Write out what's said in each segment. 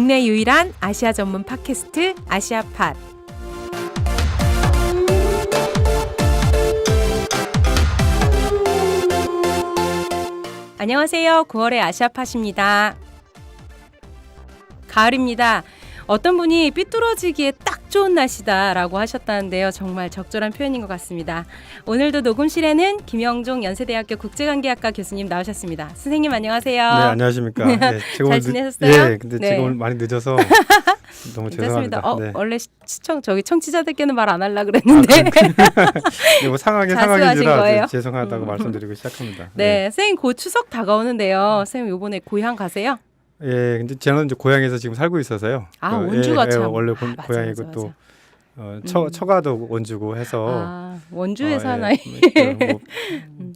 국내 유일한 아시아 전문 팟캐스트 아시아팟. 안녕하세요. 9월의 아시아팟입니다. 가을입니다. 어떤 분이 삐뚤어지기에 딱 좋은 날씨다라고 하셨다는데요. 정말 적절한 표현인 것 같습니다. 오늘도 녹음실에는 김영종 연세대학교 국제관계학과 교수님 나오셨습니다. 선생님 안녕하세요. 네, 안녕하십니까. 네, 잘 지내셨어요? 예, 근데 네. 지금 오늘 많이 늦어서 너무 죄송합니다. 네. 원래 청취자들께는 말 안 하려고 그랬는데 네, 뭐 상황이 자수하신 상황이지라 거예요? 죄송하다고 말씀드리고 시작합니다. 네, 선생님 곧 추석 다가오는데요. 선생님 이번에 고향 가세요? 예, 근데 저는 이제 고향에서 지금 살고 있어서서요. 원주가 참. 원래 맞아, 고향이고 맞아, 또 맞아. 처가도 원주고 해서 원주에 사나요? 뭐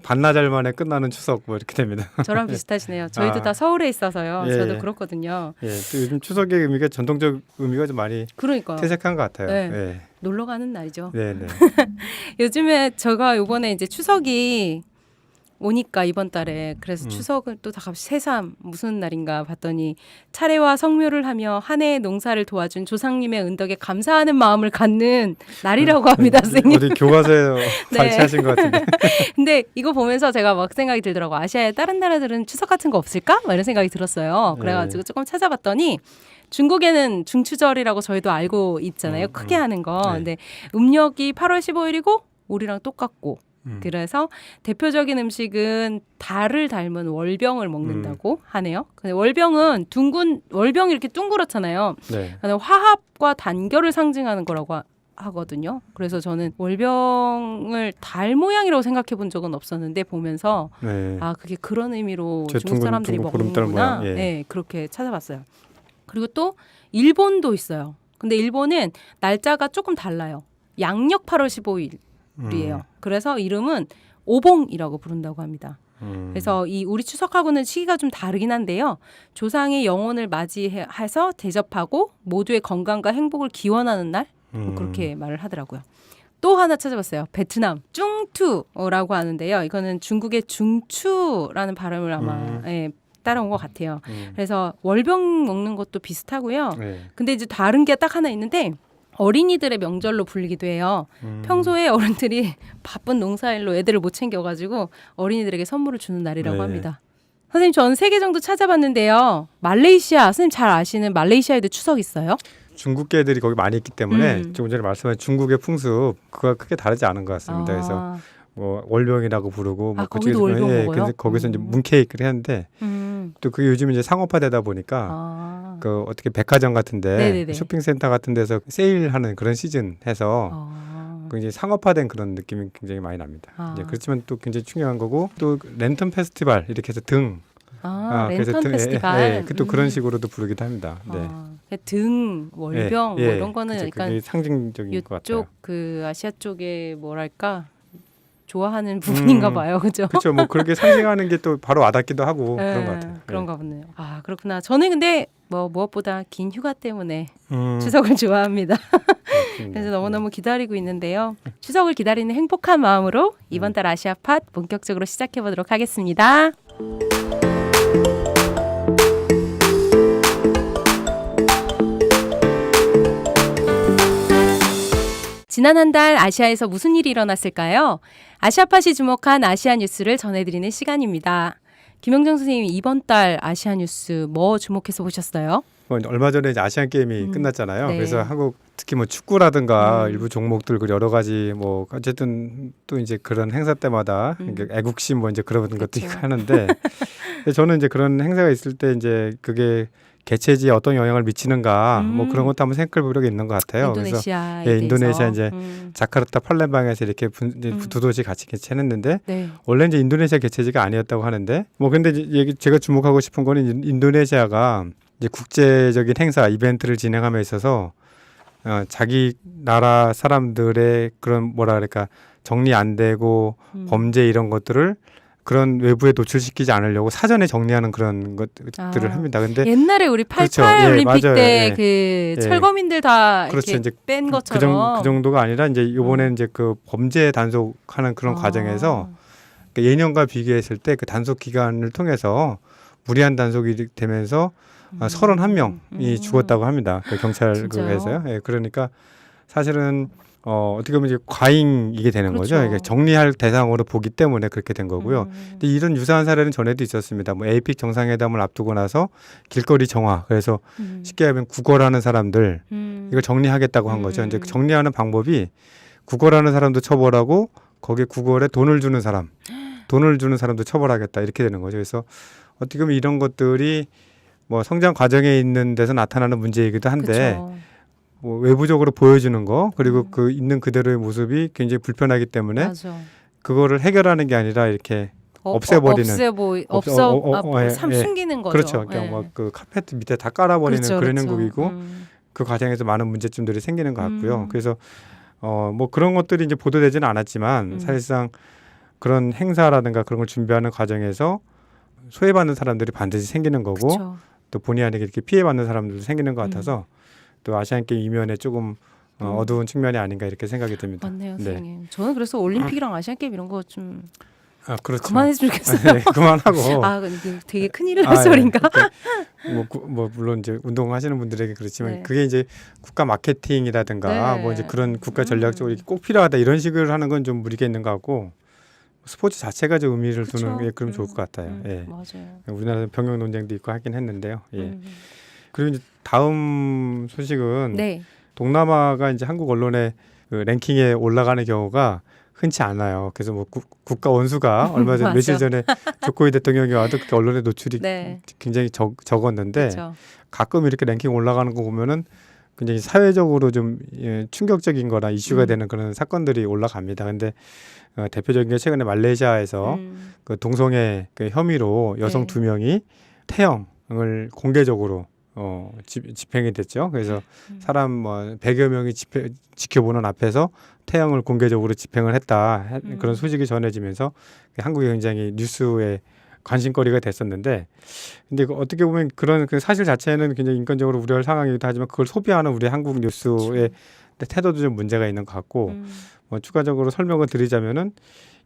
반나절 만에 끝나는 추석 뭐 이렇게 됩니다. 저랑 비슷하시네요. 저희도 다 서울에 있어서요. 예, 저도 예. 그렇거든요. 예, 또 요즘 추석의 의미가 전통적 의미가 좀 많이 그러니까요. 퇴색한 것 같아요. 네. 예. 놀러 가는 날이죠. 네, 네. 요즘에 제가 요번에 이제 추석이 오니까 이번 달에 그래서 추석을 또 다 갑자기 새삼 무슨 날인가 봤더니 차례와 성묘를 하며 한 해의 농사를 도와준 조상님의 은덕에 감사하는 마음을 갖는 날이라고 합니다, 선생님. 어디 교과서에 네. 발췌하신 것 같은데. 근데 이거 보면서 제가 막 생각이 들더라고. 아시아의 다른 나라들은 추석 같은 거 없을까? 막 이런 생각이 들었어요. 그래가지고 조금 찾아봤더니 중국에는 중추절이라고 저희도 알고 있잖아요. 크게 하는 거. 네. 근데 음력이 8월 15일이고 우리랑 똑같고 그래서 대표적인 음식은 달을 닮은 월병을 먹는다고 하네요. 근데 월병은 월병이 이렇게 둥그렇잖아요. 네. 근데 화합과 단결을 상징하는 거라고 하거든요. 그래서 저는 월병을 달 모양이라고 생각해 본 적은 없었는데 보면서 네. 그게 그런 의미로 저 중국 사람들이 둥근 보름달 먹는구나. 모양, 예. 네, 그렇게 찾아봤어요. 그리고 또 일본도 있어요. 근데 일본은 날짜가 조금 달라요. 양력 8월 15일이에요. 그래서 이름은 오봉이라고 부른다고 합니다. 그래서 이 우리 추석하고는 시기가 좀 다르긴 한데요. 조상의 영혼을 맞이해서 대접하고 모두의 건강과 행복을 기원하는 날 그렇게 말을 하더라고요. 또 하나 찾아봤어요. 베트남 쭝투라고 하는데요. 이거는 중국의 중추라는 발음을 아마 따라온 것 같아요. 그래서 월병 먹는 것도 비슷하고요. 네. 근데 이제 다른 게 딱 하나 있는데 어린이들의 명절로 불리기도 해요. 평소에 어른들이 바쁜 농사일로 애들을 못 챙겨가지고 어린이들에게 선물을 주는 날이라고 네. 합니다. 선생님 저는 3개 정도 찾아봤는데요. 말레이시아, 선생님 잘 아시는 말레이시아에도 추석 있어요? 중국계들이 거기 많이 있기 때문에 조금 전에 말씀하신 중국의 풍습 그거 크게 다르지 않은 것 같습니다. 그래서 뭐 월병이라고 부르고 뭐 거기도 월병 먹어요? 그래서 거기서 이제 문케이크를 했는데 또 그게 요즘 이제 상업화되다 보니까 그 어떻게 백화점 같은데 네네네. 쇼핑센터 같은 데서 세일하는 그런 시즌 해서 굉장히 상업화된 그런 느낌이 굉장히 많이 납니다. 이제 그렇지만 또 굉장히 중요한 거고 또 랜턴 페스티벌 이렇게 해서 등 랜턴 페스티벌. 또 그런 식으로도 부르기도 합니다. 네. 등, 월병 뭐 이런 거는 그쵸, 약간 그게 상징적인 것 같아요. 이쪽 그 아시아 쪽에 뭐랄까 좋아하는 부분인가 봐요, 그죠? 그렇죠. 뭐 그렇게 상징하는 게 또 바로 와닿기도 하고 그런 것 같아요. 그런가 보네요. 그렇구나. 저는 근데 뭐 무엇보다 긴 휴가 때문에 추석을 좋아합니다. 그래서 너무너무 기다리고 있는데요. 추석을 기다리는 행복한 마음으로 이번 달 아시아팟 본격적으로 시작해 보도록 하겠습니다. 지난 한 달 아시아에서 무슨 일이 일어났을까요? 아시아팟이 주목한 아시아 뉴스를 전해드리는 시간입니다. 김영정 선생님이 이번 달 아시아 뉴스 뭐 주목해서 보셨어요? 얼마 전에 이제 아시안 게임이 끝났잖아요. 네. 그래서 한국 특히 뭐 축구라든가 일부 종목들 그 여러 가지 뭐 어쨌든 또 이제 그런 행사 때마다 애국심 뭐 이제 그런 것도 있고 하는데 근데 저는 이제 그런 행사가 있을 때 이제 그게 개최지에 어떤 영향을 미치는가 뭐 그런 것도 한번 생각해 보려고 있는 것 같아요. 인도네시아에 그래서 인도네시아 대해서. 이제 자카르타 팔렘방에서 이렇게 두 도시 같이 개최했는데 네. 원래 이제 인도네시아 개최지가 아니었다고 하는데 뭐 근데 이제 제가 주목하고 싶은 거는 인도네시아가 이제 국제적인 행사 이벤트를 진행함에 있어서 자기 나라 사람들의 그런 뭐라 그럴까 정리 안 되고 범죄 이런 것들을 그런 외부에 노출시키지 않으려고 사전에 정리하는 그런 것들을 합니다. 근데 옛날에 우리 88 그렇죠. 올림픽 맞아요. 때 그 철거민들 다 그렇죠. 이렇게 이제 뺀 것처럼 그 정도가 아니라 이제 이번에 이제 그 범죄 단속하는 그런 과정에서 그러니까 예년과 비교했을 때 그 단속 기간을 통해서 무리한 단속이 되면서 31명이 죽었다고 합니다. 그 경찰국에서요. 예, 그러니까 사실은 어떻게 보면 이제 과잉이게 되는 그렇죠. 거죠. 이게 정리할 대상으로 보기 때문에 그렇게 된 거고요. 근데 이런 유사한 사례는 전에도 있었습니다. 뭐 에이픽 정상회담을 앞두고 나서 길거리 정화. 그래서 쉽게 하면 구걸하는 사람들 이걸 정리하겠다고 한 거죠. 이제 그 정리하는 방법이 구걸하는 사람도 처벌하고 거기에 구걸에 돈을 주는 사람도 처벌하겠다 이렇게 되는 거죠. 그래서 어떻게 보면 이런 것들이 뭐 성장 과정에 있는 데서 나타나는 문제이기도 한데 그쵸. 뭐 외부적으로 보여주는 거 그리고 그 있는 그대로의 모습이 굉장히 불편하기 때문에 맞아. 그거를 해결하는 게 아니라 이렇게 없애버리는 참 예. 숨기는 거죠. 그렇죠. 그러니까 뭐 그 카페트 밑에 다 깔아버리는 그렇죠, 그런 그렇죠. 행국이고 그 과정에서 많은 문제점들이 생기는 것 같고요. 그래서 뭐 그런 것들이 이제 보도되지는 않았지만 사실상 그런 행사라든가 그런 걸 준비하는 과정에서 소외받는 사람들이 반드시 생기는 거고 그쵸. 또 본의 아니게 이렇게 피해받는 사람들도 생기는 것 같아서 또 아시안 게임 이면에 조금 어두운 측면이 아닌가 이렇게 생각이 듭니다. 맞네요, 네. 선생님. 저는 그래서 올림픽이랑 아시안 게임 이런 거 좀 그렇죠. 그만했으면 좋겠어요. 네, 그만하고. 이게 되게 큰일 날 소리인가? 뭐 물론 이제 운동하시는 분들에게 그렇지만 네. 그게 이제 국가 마케팅이라든가 네. 뭐 이제 그런 국가 전략적으로 이렇게 꼭 필요하다 이런 식으로 하는 건 좀 무리가 있는 것 같고 스포츠 자체가 좀 의미를 그쵸. 두는 게 그럼 좋을 것 같아요. 예. 맞아요. 우리나라는 병역 논쟁도 있고 하긴 했는데요. 예. 그리고 이제 다음 소식은 네. 동남아가 이제 한국 언론의 그 랭킹에 올라가는 경우가 흔치 않아요. 그래서 뭐 국가 원수가 얼마 전 며칠 전에 조코이 대통령이 와도 그렇게 언론에 노출이 네. 굉장히 적었는데 그쵸. 가끔 이렇게 랭킹 올라가는 거 보면은 굉장히 사회적으로 좀 충격적인 거나 이슈가 되는 그런 사건들이 올라갑니다. 근데 대표적인 게 최근에 말레이시아에서 그 동성애 그 혐의로 여성 네. 2명이 태형을 공개적으로 집행이 됐죠. 그래서 사람 뭐 100여 명이 지켜보는 앞에서 태형을 공개적으로 집행을 했다. 그런 소식이 전해지면서 한국이 굉장히 뉴스에 관심거리가 됐었는데, 근데 어떻게 보면 그런 그 사실 자체는 굉장히 인권적으로 우려할 상황이기도 하지만 그걸 소비하는 우리 한국 뉴스의 태도도 좀 문제가 있는 것 같고, 뭐 추가적으로 설명을 드리자면은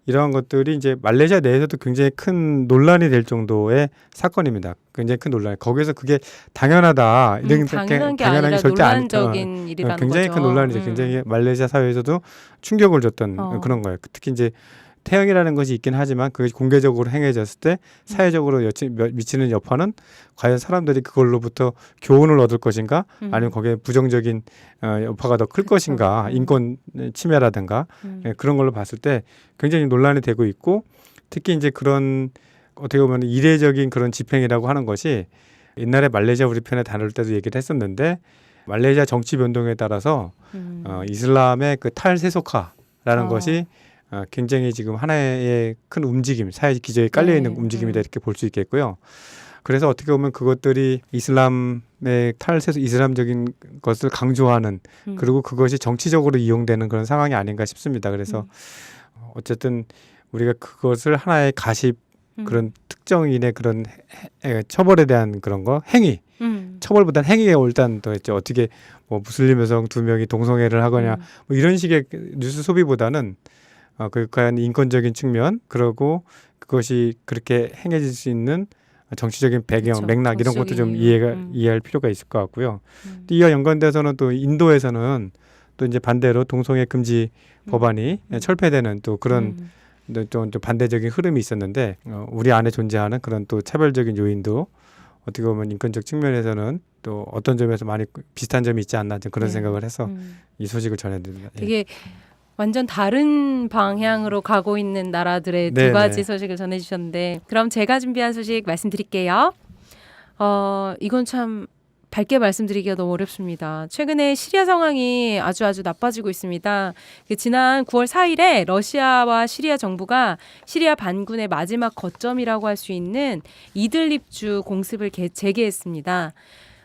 이러한 것들이 이제 말레이시아 내에서도 굉장히 큰 논란이 될 정도의 사건입니다. 굉장히 큰 논란. 거기서 그게 당연하다. 이런 당연한 게 당연한 아니라 절대 논란적인 일이라는 굉장히 거죠. 큰 논란이죠. 굉장히 말레이시아 사회에서도 충격을 줬던 그런 거예요. 특히 이제 태형이라는 것이 있긴 하지만 그것이 공개적으로 행해졌을 때 사회적으로 미치는 여파는 과연 사람들이 그걸로부터 교훈을 얻을 것인가 아니면 거기에 부정적인 여파가 더 클 것인가 인권 침해라든가 그런 걸로 봤을 때 굉장히 논란이 되고 있고 특히 이제 그런 어떻게 보면 이례적인 그런 집행이라고 하는 것이 옛날에 말레이시아 우리 편에 다룰 때도 얘기를 했었는데 말레이시아 정치 변동에 따라서 이슬람의 그 탈세속화라는 것이 굉장히 지금 하나의 큰 움직임, 사회 기저에 깔려있는 움직임이다 이렇게 볼 수 있겠고요. 그래서 어떻게 보면 그것들이 이슬람의 이슬람적인 것을 강조하는 그리고 그것이 정치적으로 이용되는 그런 상황이 아닌가 싶습니다. 그래서 어쨌든 우리가 그것을 하나의 가십 그런 특정인의 그런 처벌에 대한 그런 거 행위 처벌보다는 행위가 일단 더 했죠. 어떻게 뭐 무슬림 여성 2명이 동성애를 하거나 뭐 이런 식의 뉴스 소비보다는 그 과연 인권적인 측면 그리고 그것이 그렇게 행해질 수 있는 정치적인 배경, 그쵸. 맥락 이런 것도 좀 이해할 필요가 있을 것 같고요. 이와 연관돼서는 또 인도에서는 또 이제 반대로 동성애 금지 법안이 철폐되는 또 그런 좀 반대적인 흐름이 있었는데 우리 안에 존재하는 그런 또 차별적인 요인도 어떻게 보면 인권적 측면에서는 또 어떤 점에서 많이 비슷한 점이 있지 않나 그런 생각을 해서 이 소식을 전해드립니다. 되게 완전 다른 방향으로 가고 있는 나라들의 두 가지 소식을 전해주셨는데 그럼 제가 준비한 소식 말씀드릴게요. 이건 참 밝게 말씀드리기가 너무 어렵습니다. 최근에 시리아 상황이 아주 나빠지고 있습니다. 지난 9월 4일에 러시아와 시리아 정부가 시리아 반군의 마지막 거점이라고 할 수 있는 이들립주 공습을 재개했습니다.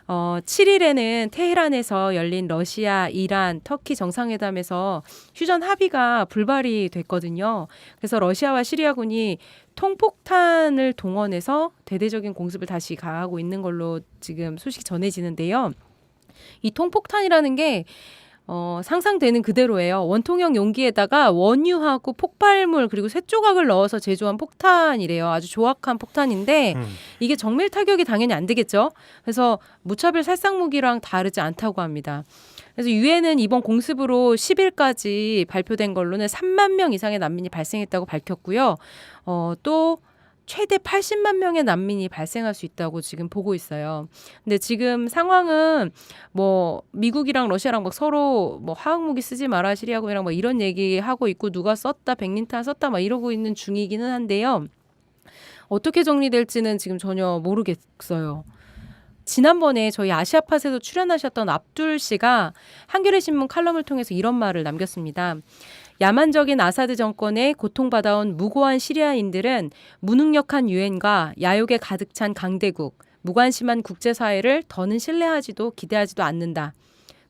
7일에는 테헤란에서 열린 러시아, 이란, 터키 정상회담에서 휴전 합의가 불발이 됐거든요. 그래서 러시아와 시리아군이 통폭탄을 동원해서 대대적인 공습을 다시 가하고 있는 걸로 지금 소식이 전해지는데요. 이 통폭탄이라는 게 상상되는 그대로예요. 원통형 용기에다가 원유하고 폭발물 그리고 쇳조각을 넣어서 제조한 폭탄이래요. 아주 조악한 폭탄인데 이게 정밀 타격이 당연히 안 되겠죠. 그래서 무차별 살상 무기랑 다르지 않다고 합니다. 그래서 유엔은 이번 공습으로 10일까지 발표된 걸로는 3만 명 이상의 난민이 발생했다고 밝혔고요. 또 최대 80만 명의 난민이 발생할 수 있다고 지금 보고 있어요. 근데 지금 상황은 뭐 미국이랑 러시아랑 막 서로 뭐 화학무기 쓰지 마라 시리아군이랑 막 이런 얘기하고 있고 누가 썼다 백린탄 썼다 막 이러고 있는 중이기는 한데요. 어떻게 정리될지는 지금 전혀 모르겠어요. 지난번에 저희 아시아팟에도 출연하셨던 압둘 씨가 한겨레 신문 칼럼을 통해서 이런 말을 남겼습니다. 야만적인 아사드 정권에 고통받아온 무고한 시리아인들은 무능력한 유엔과 야욕에 가득 찬 강대국, 무관심한 국제사회를 더는 신뢰하지도 기대하지도 않는다.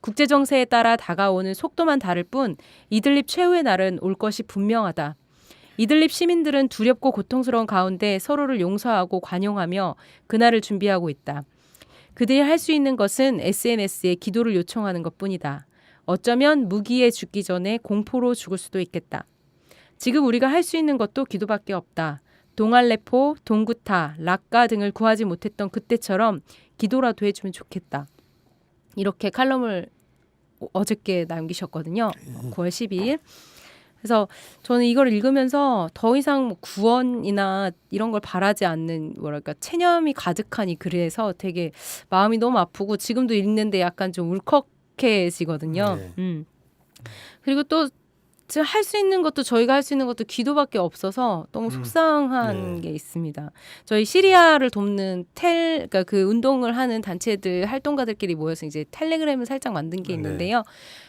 국제정세에 따라 다가오는 속도만 다를 뿐 이들립 최후의 날은 올 것이 분명하다. 이들립 시민들은 두렵고 고통스러운 가운데 서로를 용서하고 관용하며 그날을 준비하고 있다. 그들이 할 수 있는 것은 SNS에 기도를 요청하는 것뿐이다. 어쩌면 무기에 죽기 전에 공포로 죽을 수도 있겠다. 지금 우리가 할 수 있는 것도 기도밖에 없다. 동알레포, 동구타, 락카 등을 구하지 못했던 그때처럼 기도라도 해주면 좋겠다. 이렇게 칼럼을 어저께 남기셨거든요. 9월 12일. 그래서 저는 이걸 읽으면서 더 이상 뭐 구원이나 이런 걸 바라지 않는 뭐랄까 체념이 가득한 이 글에서 되게 마음이 너무 아프고 지금도 읽는데 약간 좀 울컥해지거든요. 네. 그리고 또 할 수 있는 것도 저희가 할 수 있는 것도 기도밖에 없어서 너무 속상한 네. 게 있습니다. 저희 시리아를 돕는 그러니까 그 운동을 하는 단체들 활동가들끼리 모여서 이제 텔레그램을 살짝 만든 게 있는데요.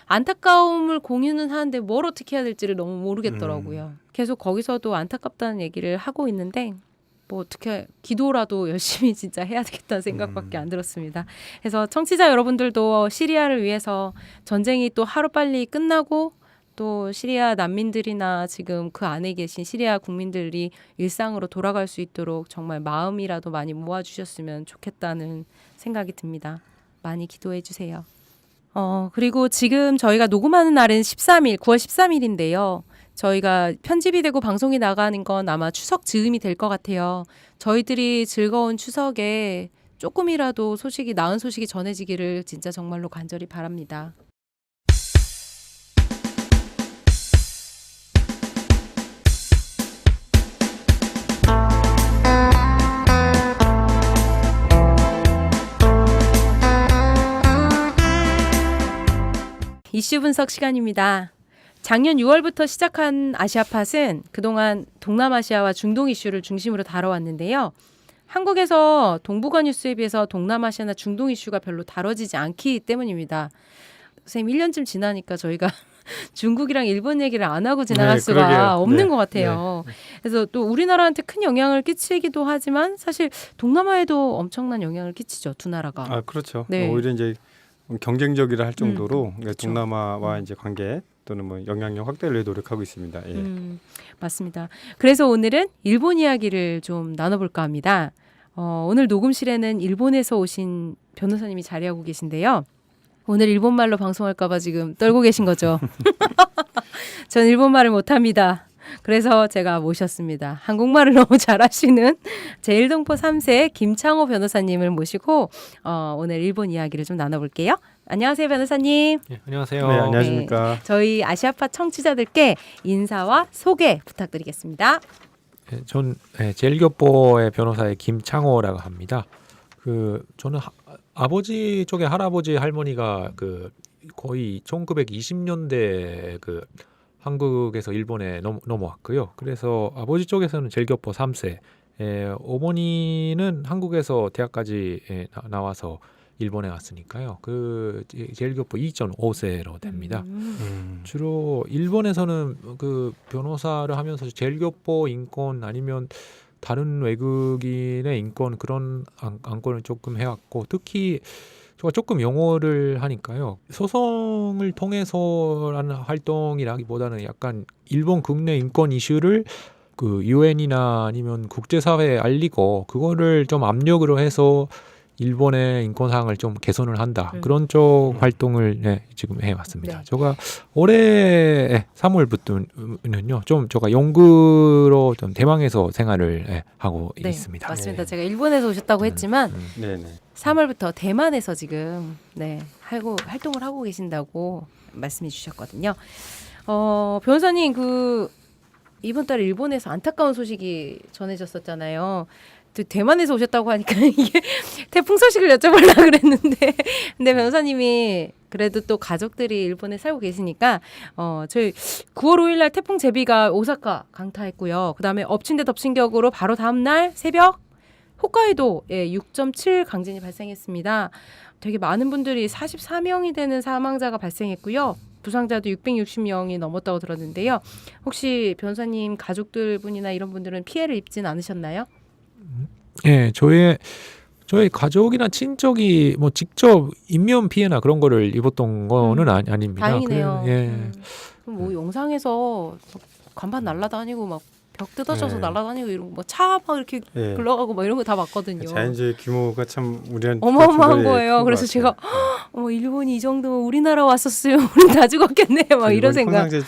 안타까움을 공유는 하는데 뭘 어떻게 해야 될지를 너무 모르겠더라고요. 계속 거기서도 안타깝다는 얘기를 하고 있는데 뭐 어떻게 기도라도 열심히 진짜 해야 되겠다는 생각밖에 안 들었습니다. 그래서 청취자 여러분들도 시리아를 위해서 전쟁이 또 하루빨리 끝나고 또 시리아 난민들이나 지금 그 안에 계신 시리아 국민들이 일상으로 돌아갈 수 있도록 정말 마음이라도 많이 모아주셨으면 좋겠다는 생각이 듭니다. 많이 기도해 주세요. 그리고 지금 저희가 녹음하는 날은 9월 13일인데요. 저희가 편집이 되고 방송이 나가는 건 아마 추석 즈음이 될 것 같아요. 저희들이 즐거운 추석에 조금이라도 나은 소식이 전해지기를 진짜 정말로 간절히 바랍니다. 이슈 분석 시간입니다. 작년 6월부터 시작한 아시아팟은 그동안 동남아시아와 중동 이슈를 중심으로 다뤄왔는데요. 한국에서 동북아 뉴스에 비해서 동남아시아나 중동 이슈가 별로 다뤄지지 않기 때문입니다. 선생님 1년쯤 지나니까 저희가 중국이랑 일본 얘기를 안 하고 지나갈 수가 그러게요. 없는 것 같아요. 그래서 또 우리나라한테 큰 영향을 끼치기도 하지만 사실 동남아에도 엄청난 영향을 끼치죠. 두 나라가. 아 그렇죠. 네. 오히려 이제 경쟁적이라 할 정도로 그러니까 그렇죠. 동남아와 이제 관계 또는 뭐 영향력 확대를 위해 노력하고 있습니다. 예. 맞습니다. 그래서 오늘은 일본 이야기를 좀 나눠볼까 합니다. 오늘 녹음실에는 일본에서 오신 변호사님이 자리하고 계신데요. 오늘 일본말로 방송할까 봐 지금 떨고 계신 거죠. 전 일본말을 못합니다. 그래서 제가 모셨습니다. 한국말을 너무 잘하시는 제1동포 3세 김창호 변호사님을 모시고 오늘 일본 이야기를 좀 나눠볼게요. 안녕하세요, 변호사님. 네, 안녕하세요. 네, 안녕하십니까. 저희 아시아팟 청취자들께 인사와 소개 부탁드리겠습니다. 네, 전 제일교포의 변호사의 김창호라고 합니다. 저는 아버지 쪽에 할아버지 할머니가 거의 1920년대 한국에서 일본에 넘어왔고요. 그래서 아버지 쪽에서는 제일교포 3세, 어머니는 한국에서 대학까지 나와서 일본에 왔으니까요. 제일교포 2.5세로 됩니다. 주로 일본에서는 변호사를 하면서 제일교포 인권 아니면 다른 외국인의 인권 그런 안건을 조금 해왔고 특히 제가 조금 영어를 하니까요. 소송을 통해서라는 활동이라기보다는 약간 일본 국내 인권 이슈를 유엔이나 아니면 국제사회에 알리고 그거를 좀 압력으로 해서 일본의 인권 사항을 좀 개선을 한다. 그런 쪽 활동을 지금 해왔습니다. 네. 제가 올해 3월부터는요, 좀 제가 연구로 좀 대만에서 생활을 하고 네, 있습니다. 맞습니다. 제가 일본에서 오셨다고 했지만 네네. 3월부터 대만에서 지금 활동을 하고 계신다고 말씀해 주셨거든요. 변호사님 이번 달에 일본에서 안타까운 소식이 전해졌었잖아요. 또 대만에서 오셨다고 하니까 이게 태풍 소식을 여쭤보려고 그랬는데 근데 변호사님이 그래도 또 가족들이 일본에 살고 계시니까 저희 9월 5일 날 태풍 제비가 오사카 강타했고요. 그다음에 엎친 데 덮친 격으로 바로 다음 날 새벽 홋카이도에 6.7 강진이 발생했습니다. 되게 많은 분들이 44명이 되는 사망자가 발생했고요. 부상자도 660명이 넘었다고 들었는데요. 혹시 변호사님 가족들 분이나 이런 분들은 피해를 입진 않으셨나요? 예, 저희 가족이나 친척이 뭐 직접 인명 피해나 그런 거를 입었던 거는 아닙니다. 다행이네요. 예. 그럼 뭐 영상에서 간판 날아다니고 막 벽 뜯어져서 네. 날아다니고 이런 거 차 막 이렇게 예. 굴러가고 막 이런 거 다 봤거든요. 자연재해 규모가 참 우리한테 어마어마한 거예요. 그래서 제가 일본이 이 정도면 우리나라 왔었으면 우리 다 죽었겠네. 막 이런 생각. 평상시에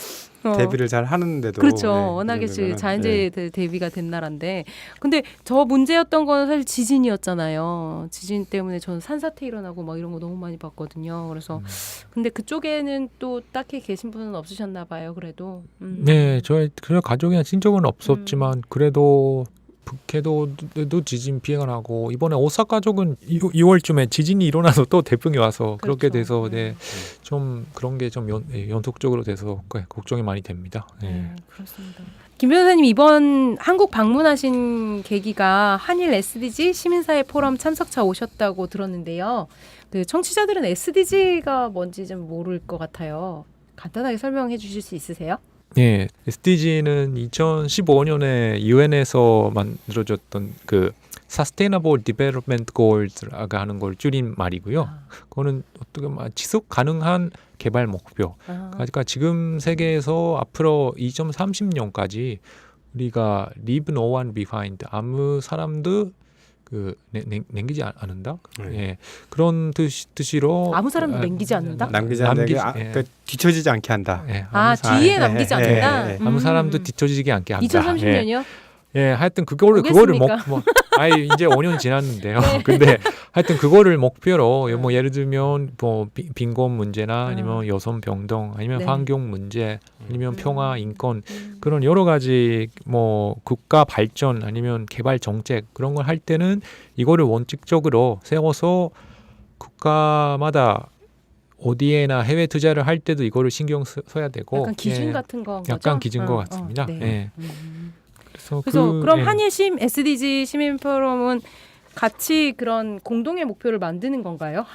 대비를 잘 하는데도 그렇죠. 네, 워낙에 이런 데는, 자연재해 대비가 된 나라인데 근데 저 문제였던 건 사실 지진이었잖아요. 지진 때문에 저는 산사태 일어나고 막 이런 거 너무 많이 봤거든요. 그래서 근데 그쪽에는 또 딱히 계신 분은 없으셨나 봐요. 그래도 네, 저희 가족이나 친척은 없었지만 그래도 북해도도 지진 피해가 나고 이번에 오사카 쪽은 2월쯤에 지진이 일어나서 또 태풍이 와서 그렇게 그렇죠. 돼서 좀 그런 게 좀 연속적으로 돼서 걱정이 많이 됩니다. 그렇습니다. 김 변호사님 이번 한국 방문하신 계기가 한일 SDG 시민사회 포럼 참석차 오셨다고 들었는데요. 그 청취자들은 SDG가 뭔지 좀 모를 것 같아요. 간단하게 설명해 주실 수 있으세요? 네, SDG는 2015년에 유엔에서 만들어졌던 그 Sustainable Development Goals라고 하는 걸 줄인 말이고요. 그거는 어떻게 지속 가능한 개발 목표. 그러니까 지금 세계에서 앞으로 2030년까지 우리가 Leave No One Behind, 아무 사람도 남기지 않는다. 예, 그런 뜻으로 아무 사람도 남기지 않는다. 남기지 않는다. 뒤처지지 않게 한다. 예, 뒤에 남기지 않는다. 아무 사람도 뒤처지지 않게 한다. 2030년이요? 예, 하여튼 그거를 이제 5년 지났는데요. 근데 하여튼 그거를 목표로 뭐 예를 들면 뭐 빈곤 문제나 아니면 여성 평등 아니면 환경 문제 아니면 평화 인권 그런 여러 가지 뭐 국가 발전 아니면 개발 정책 그런 걸 할 때는 이거를 원칙적으로 세워서 국가마다 어디에나 해외 투자를 할 때도 이거를 신경 써야 되고 약간 기준 같은 거 약간 기준 것 같습니다. 네. 예. 그래서 그럼 한일 SDG 시민 포럼은 같이 그런 공동의 목표를 만드는 건가요?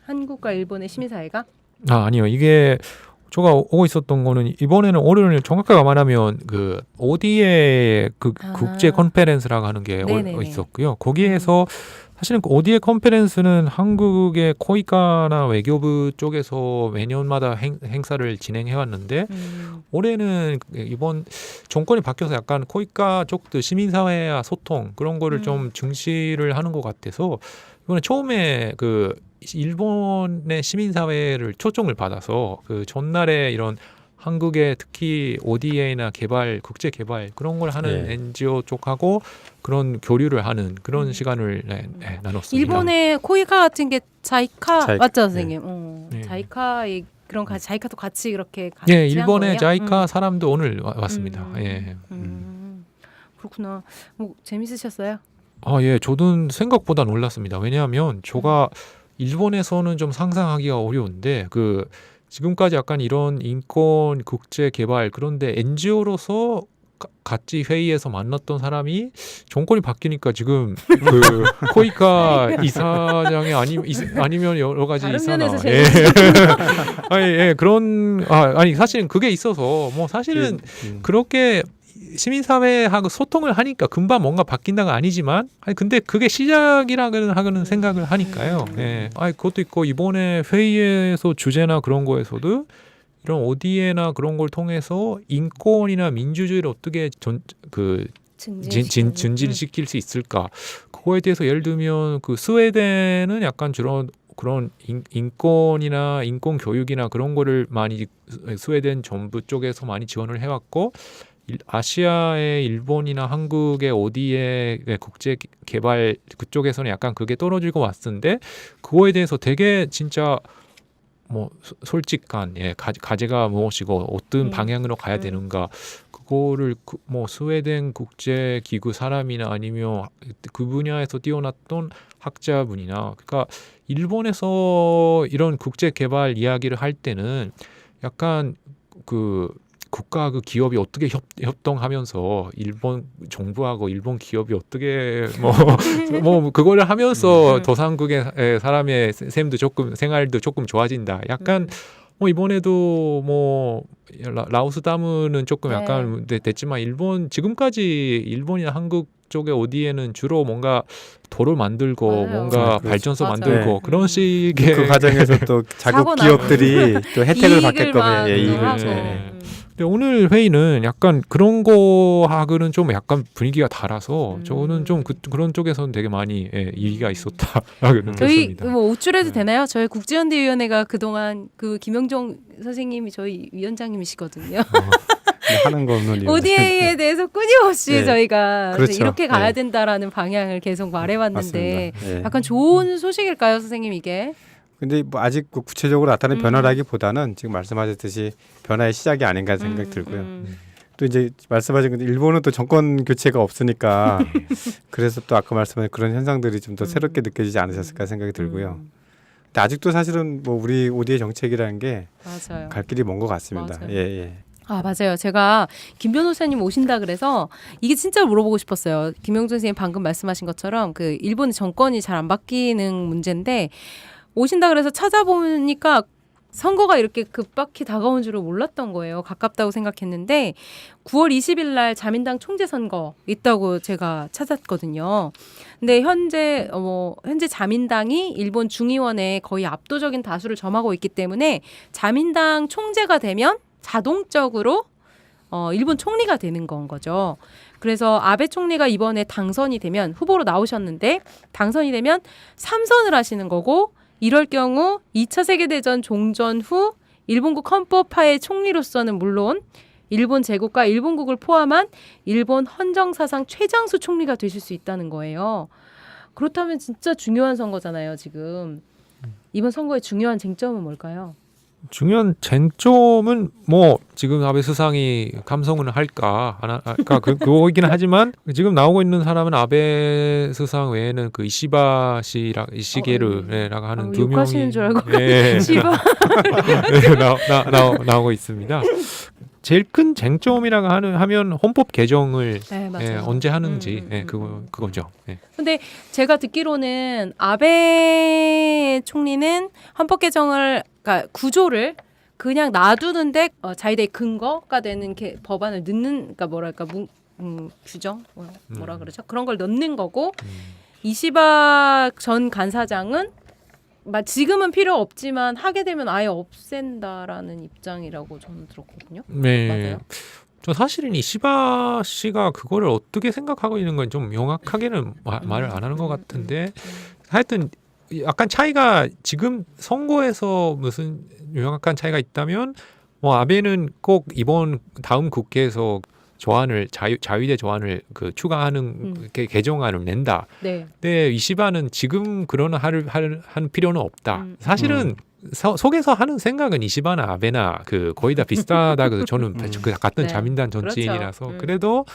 한국과 일본의 시민사회가? 아니요. 이게 제가 오고 있었던 거는 이번에는 올해는 정확하게 말하면 그 ODA 국제 컨퍼런스라고 하는 게 있었고요. 거기에서 사실은 그 ODA 컨퍼런스는 한국의 코이카나 외교부 쪽에서 매년마다 행사를 진행해 왔는데 올해는 이번 정권이 바뀌어서 약간 코이카 쪽도 시민사회와 소통 그런 거를 좀 중시를 하는 것 같아서 이번에 처음에 그 일본의 시민사회를 초청을 받아서 그 전날에 이런 한국의 특히 ODA나 국제 개발 그런 걸 하는 NGO 쪽하고 그런 교류를 하는 그런 시간을 나눴습니다. 일본의 코이카 같은 게 자이카 맞죠, 선생님? 네. 자이카의 그런 자이카도 같이 이렇게 네, 일본의 자이카 사람도 오늘 왔습니다. 그렇구나. 뭐 재밌으셨어요? 예, 저도 생각보다 놀랐습니다. 왜냐하면 제가 일본에서는 좀 상상하기가 어려운데 지금까지 약간 이런 인권, 국제 개발 그런데 NGO로서 같이 회의에서 만났던 사람이 정권이 바뀌니까 지금 코이카 이사장이 아니면 여러 가지 이사나 그런 사실은 그게 있어서 뭐 사실은 그렇게 시민사회하고 소통을 하니까 금방 뭔가 바뀐다가 아니지만 근데 그게 시작이라고는 생각을 하니까요. 그것도 있고 이번에 회의에서 주제나 그런 거에서도 이런 ODA나 그런 걸 통해서 인권이나 민주주의를 어떻게 증진시킬 수 있을까? 그거에 대해서 예를 들면 그 스웨덴은 약간 그런 인권이나 인권 교육이나 그런 거를 많이 스웨덴 정부 쪽에서 많이 지원을 해왔고 아시아의 일본이나 한국의 어디에 국제 개발 그쪽에서는 약간 그게 떨어지고 왔는데 그거에 대해서 되게 진짜 뭐 솔직한 과제가 무엇이고 어떤 방향으로 가야 되는가 그거를 뭐 스웨덴 국제 기구 사람이나 아니면 그 분야에서 뛰어났던 학자분이나 그러니까 일본에서 이런 국제 개발 이야기를 할 때는 약간 그 국가 그 기업이 어떻게 협동하면서 일본 정부하고 일본 기업이 어떻게 뭐 그거를 하면서 도상국의 사람의 셈도 조금 생활도 조금 좋아진다. 약간 뭐 이번에도 뭐 라오스 다문은 조금 약간 됐지만 지금까지 일본이나 한국 쪽에 어디에는 주로 뭔가 도를 만들고 맞아요. 뭔가 발전소 맞아요. 만들고 그런 식의 그 과정에서 또 자국 기업들이 또 혜택을 받게끔 이익을 하고. 근데 오늘 회의는 약간 그런 거하고는 좀 약간 분위기가 달라서 저는 좀 그런 쪽에서는 되게 많이 이의가 있었다라고 저희 느꼈습니다. 뭐 우쭐해도 되나요? 저희 국제연대위원회가 그동안 그 김영종 선생님이 저희 위원장님이시거든요. 하는 거 없는 이유. ODA에 대해서 끊임없이 네. 저희가 그렇죠. 이렇게 가야 네. 된다라는 방향을 계속 말해왔는데 맞습니다. 네. 약간 좋은 소식일까요, 선생님 이게? 근데 뭐 아직 그 구체적으로 나타난 변화라기보다는 지금 말씀하셨듯이 변화의 시작이 아닌가 생각이 들고요. 또 이제 말씀하신 건데 일본은 또 정권 교체가 없으니까 그래서 또 아까 말씀하신 그런 현상들이 좀 더 새롭게 느껴지지 않으셨을까 생각이 들고요. 근데 아직도 사실은 뭐 우리 ODA 정책이라는 게 맞아요. 갈 길이 먼 것 같습니다. 맞아요. 예. 아, 맞아요. 제가 김 변호사님 오신다 그래서 이게 진짜 물어보고 싶었어요. 김영준 선생님 방금 말씀하신 것처럼 그 일본의 정권이 잘 안 바뀌는 문제인데 오신다 그래서 찾아보니까 선거가 이렇게 급박히 다가온 줄은 몰랐던 거예요. 가깝다고 생각했는데 9월 20일 날 자민당 총재 선거 있다고 제가 찾았거든요. 근데 현재 자민당이 일본 중의원에 거의 압도적인 다수를 점하고 있기 때문에 자민당 총재가 되면 자동적으로 일본 총리가 되는 건 거죠. 그래서 아베 총리가 이번에 당선이 되면 후보로 나오셨는데 당선이 되면 3선을 하시는 거고 이럴 경우 2차 세계대전 종전 후 일본국 헌법하의 총리로서는 물론 일본 제국과 일본국을 포함한 일본 헌정사상 최장수 총리가 되실 수 있다는 거예요. 그렇다면 진짜 중요한 선거잖아요, 지금. 이번 선거의 중요한 쟁점은 뭘까요? 중요한 쟁점은 뭐 지금 아베 수상이 감성을 할까 안 할까 그거이긴 하지만 지금 나오고 있는 사람은 아베 수상 외에는 그 이시게루라고 하는 두 명이 욕하시는 줄 알고 나오고 있습니다. 제일 큰 쟁점이라고 하면 헌법 개정을 언제 하는지 그거죠. 근데 제가 듣기로는 아베 총리는 헌법 개정을 그러니까 구조를 그냥 놔두는데 자위대의 근거가 되는 법안을 넣는 그러니까 규정 뭐라 그러죠? 그런 걸 넣는 거고 이시바 전 간사장은 지금은 필요 없지만 하게 되면 아예 없앤다라는 입장이라고 저는 들었거든요. 네. 맞아요? 저 사실은 이시바 씨가 그거를 어떻게 생각하고 있는 건 좀 명확하게는 말을 안 하는 것 같은데 하여튼 약간 차이가 지금 선거에서 무슨 명확한 차이가 있다면 뭐 아베는 꼭 이번 다음 국회에서 조안을 자위대 조안을 그 추가하는 개정안을 낸다. 네. 근데 이시바는 지금 그런 할 필요는 없다. 사실은 속에서 하는 생각은 이시바나 아베나 그 거의 다 비슷하다. 그래서 저는 그 같은 네. 자민당 정치인이라서 그렇죠. 그래도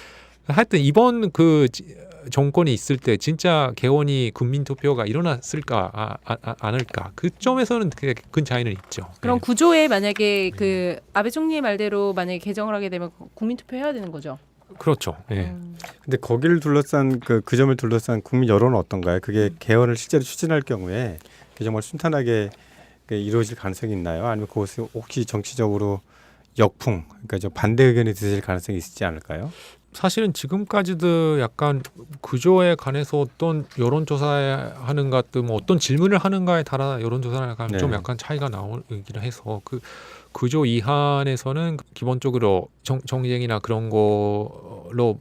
하여튼 이번 그 정권이 있을 때 진짜 개원이 국민 투표가 일어났을까 않을까 그 점에서는 되게 큰 차이는 있죠. 그럼 구조에 만약에 그 아베 총리의 말대로 만약에 개정을 하게 되면 국민 투표해야 되는 거죠. 그렇죠. 예. 근데 거기를 둘러싼 그 점을 둘러싼 국민 여론은 어떤가요? 그게 개헌을 실제로 추진할 경우에 그게 정말 순탄하게 이루어질 가능성이 있나요? 아니면 그것이 혹시 정치적으로 역풍, 그러니까 좀 반대 의견이 드실 가능성이 있지 않을까요? 사실은 지금까지도 약간 구조에 관해서 어떤 여론조사하는 것도 뭐 어떤 질문을 하는가에 따라 여론조사를 약간 좀 네. 약간 차이가 나오긴 해서 그 구조 이한에서는 기본적으로 정쟁이나 그런 거로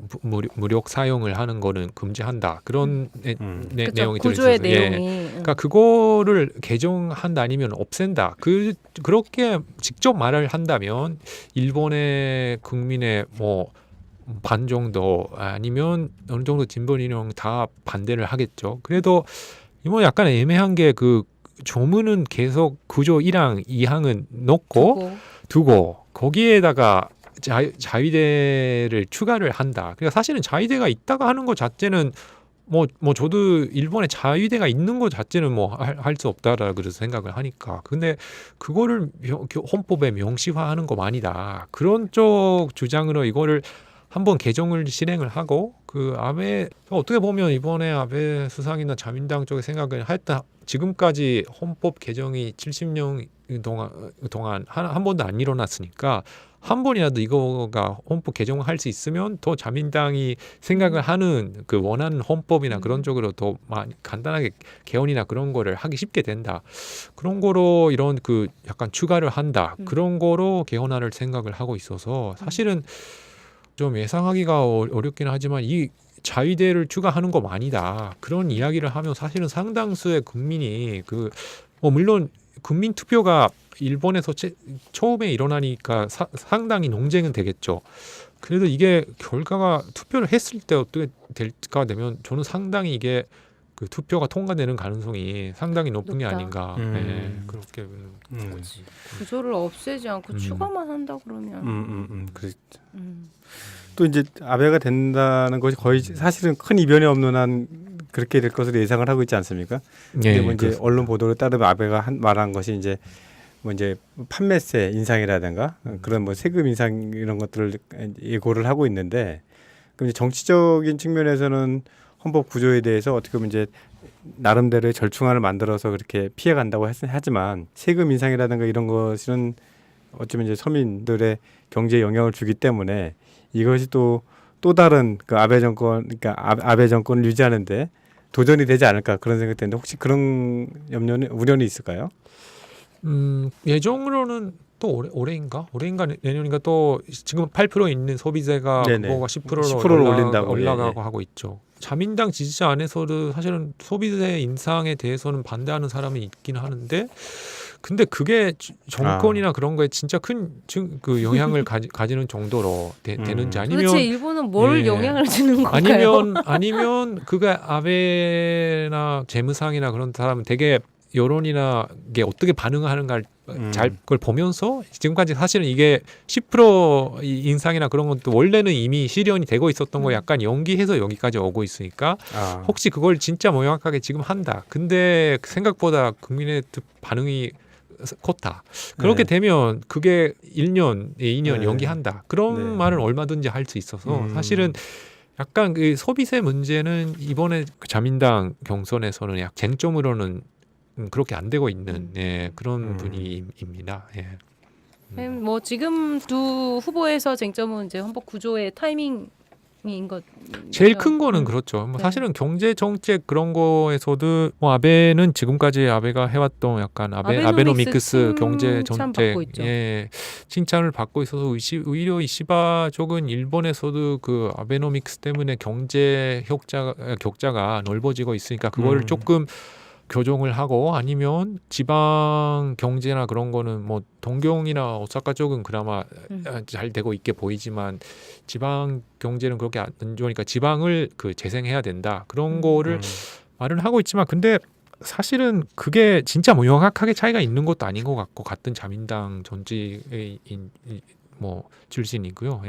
무력 사용을 하는 거는 금지한다 그런 그쵸. 내용이 구조의 들어있어서 예. 내용이 그러니까 그거를 개정한다 아니면 없앤다 그렇게 직접 말을 한다면 일본의 국민의 뭐 반 정도 아니면 어느 정도 진보 진영 다 반대를 하겠죠. 그래도 이번 약간 애매한 게 그 조문은 계속 구조 1항 2항은 넣고 두고 거기에다가 자위대를 추가를 한다. 그러니까 사실은 자위대가 있다가 하는 것 자체는 뭐 저도 일본에 자위대가 있는 것 자체는 뭐 할 수 없다라 그래서 생각을 하니까 근데 그거를 헌법에 명시화하는 거 아니다. 그런 쪽 주장으로 이거를 한번 개정을 실행을 하고 그 아베 어떻게 보면 이번에 아베 수상이나 자민당 쪽의 생각은 하여튼 지금까지 헌법 개정이 70년 동안 한 번도 안 일어났으니까 한 번이라도 이거가 헌법 개정할 수 있으면 더 자민당이 생각을 하는 그 원하는 헌법이나 그런 쪽으로 더 많이 간단하게 개헌이나 그런 거를 하기 쉽게 된다. 그런 거로 이런 그 약간 추가를 한다. 그런 거로 개헌안을 생각을 하고 있어서 사실은 좀 예상하기가 어렵긴 하지만 이 자위대를 추가하는 거 아니다. 그런 이야기를 하면 사실은 상당수의 국민이 그 물론 국민 투표가 일본에서 처음에 일어나니까 상당히 논쟁은 되겠죠. 그래도 이게 결과가 투표를 했을 때 어떻게 될까 되면 저는 상당히 이게 그 투표가 통과되는 가능성이 상당히 높은 게 높다. 아닌가. 네, 그렇게 구조를 없애지 않고 추가만 한다 그러면 그렇죠. 또 이제 아베가 된다는 것이 거의 사실은 큰 이변이 없는 한 그렇게 될 것으로 예상을 하고 있지 않습니까? 근데 뭐 이제 언론 보도를 따르면 아베가 말한 것이 이제 뭐 이제 판매세 인상이라든가 그런 뭐 세금 인상 이런 것들을 예고를 하고 있는데 그럼 이제 정치적인 측면에서는 헌법 구조에 대해서 어떻게 보면 이제 나름대로의 절충안을 만들어서 그렇게 피해간다고 하지만 세금 인상이라든가 이런 것은 어쩌면 이제 서민들의 경제에 영향을 주기 때문에 이것이 또 다른 그 아베 정권, 그러니까 아베 정권을 유지하는데 도전이 되지 않을까 그런 생각이 드는데 혹시 그런 염려는 우려는 있을까요? 예정으로는 또 올해인가 내년인가 또 지금 8% 있는 소비세가 그거가 10%로 올라가고 하고 있죠. 자민당 지지자 안에서도 사실은 소비세 인상에 대해서는 반대하는 사람이 있긴 하는데 근데 그게 정권이나 그런 거에 진짜 큰 그 영향을 가지는 정도로 되는지 아니면 도대체 일본은 뭘 영향을 주는 건가요? 아니면 그가 아베나 재무상이나 그런 사람은 되게 여론이나 게 어떻게 반응하는가를 잘 그걸 보면서 지금까지 사실은 이게 10% 인상이나 그런 것도 원래는 이미 실현이 되고 있었던 거 약간 연기해서 여기까지 오고 있으니까 혹시 그걸 진짜 명확하게 지금 한다. 근데 생각보다 국민의 반응이 컸다. 그렇게 되면 그게 1년, 2년 연기한다. 그런 말은 얼마든지 할 수 있어서 사실은 약간 그 소비세 문제는 이번에 자민당 경선에서는 약 쟁점으로는 그렇게 안 되고 있는 그런 분위기입니다. 뭐 지금 두 후보에서 쟁점은 이제 헌법 구조의 타이밍인 것. 제일 큰 거는 그렇죠. 뭐 사실은 경제 정책 그런 거에서도 뭐 아베는 지금까지 아베가 해왔던 약간 아베노믹스 경제 정책 칭찬을 받고 있어서 오히려 이시바 쪽은 일본에서도 그 아베노믹스 때문에 경제 격차가 넓어지고 있으니까 그거를 조금 교정을 하고 아니면 지방 경제나 그런 거는 뭐 동경이나 오사카 쪽은 그나마 잘 되고 있게 보이지만 지방 경제는 그렇게 안 좋으니까 지방을 그 재생해야 된다 그런 거를 말은 하고 있지만 근데 사실은 그게 진짜 명확하게 차이가 있는 것도 아닌 것 같고 같은 자민당 전직의 뭐 출신이고요.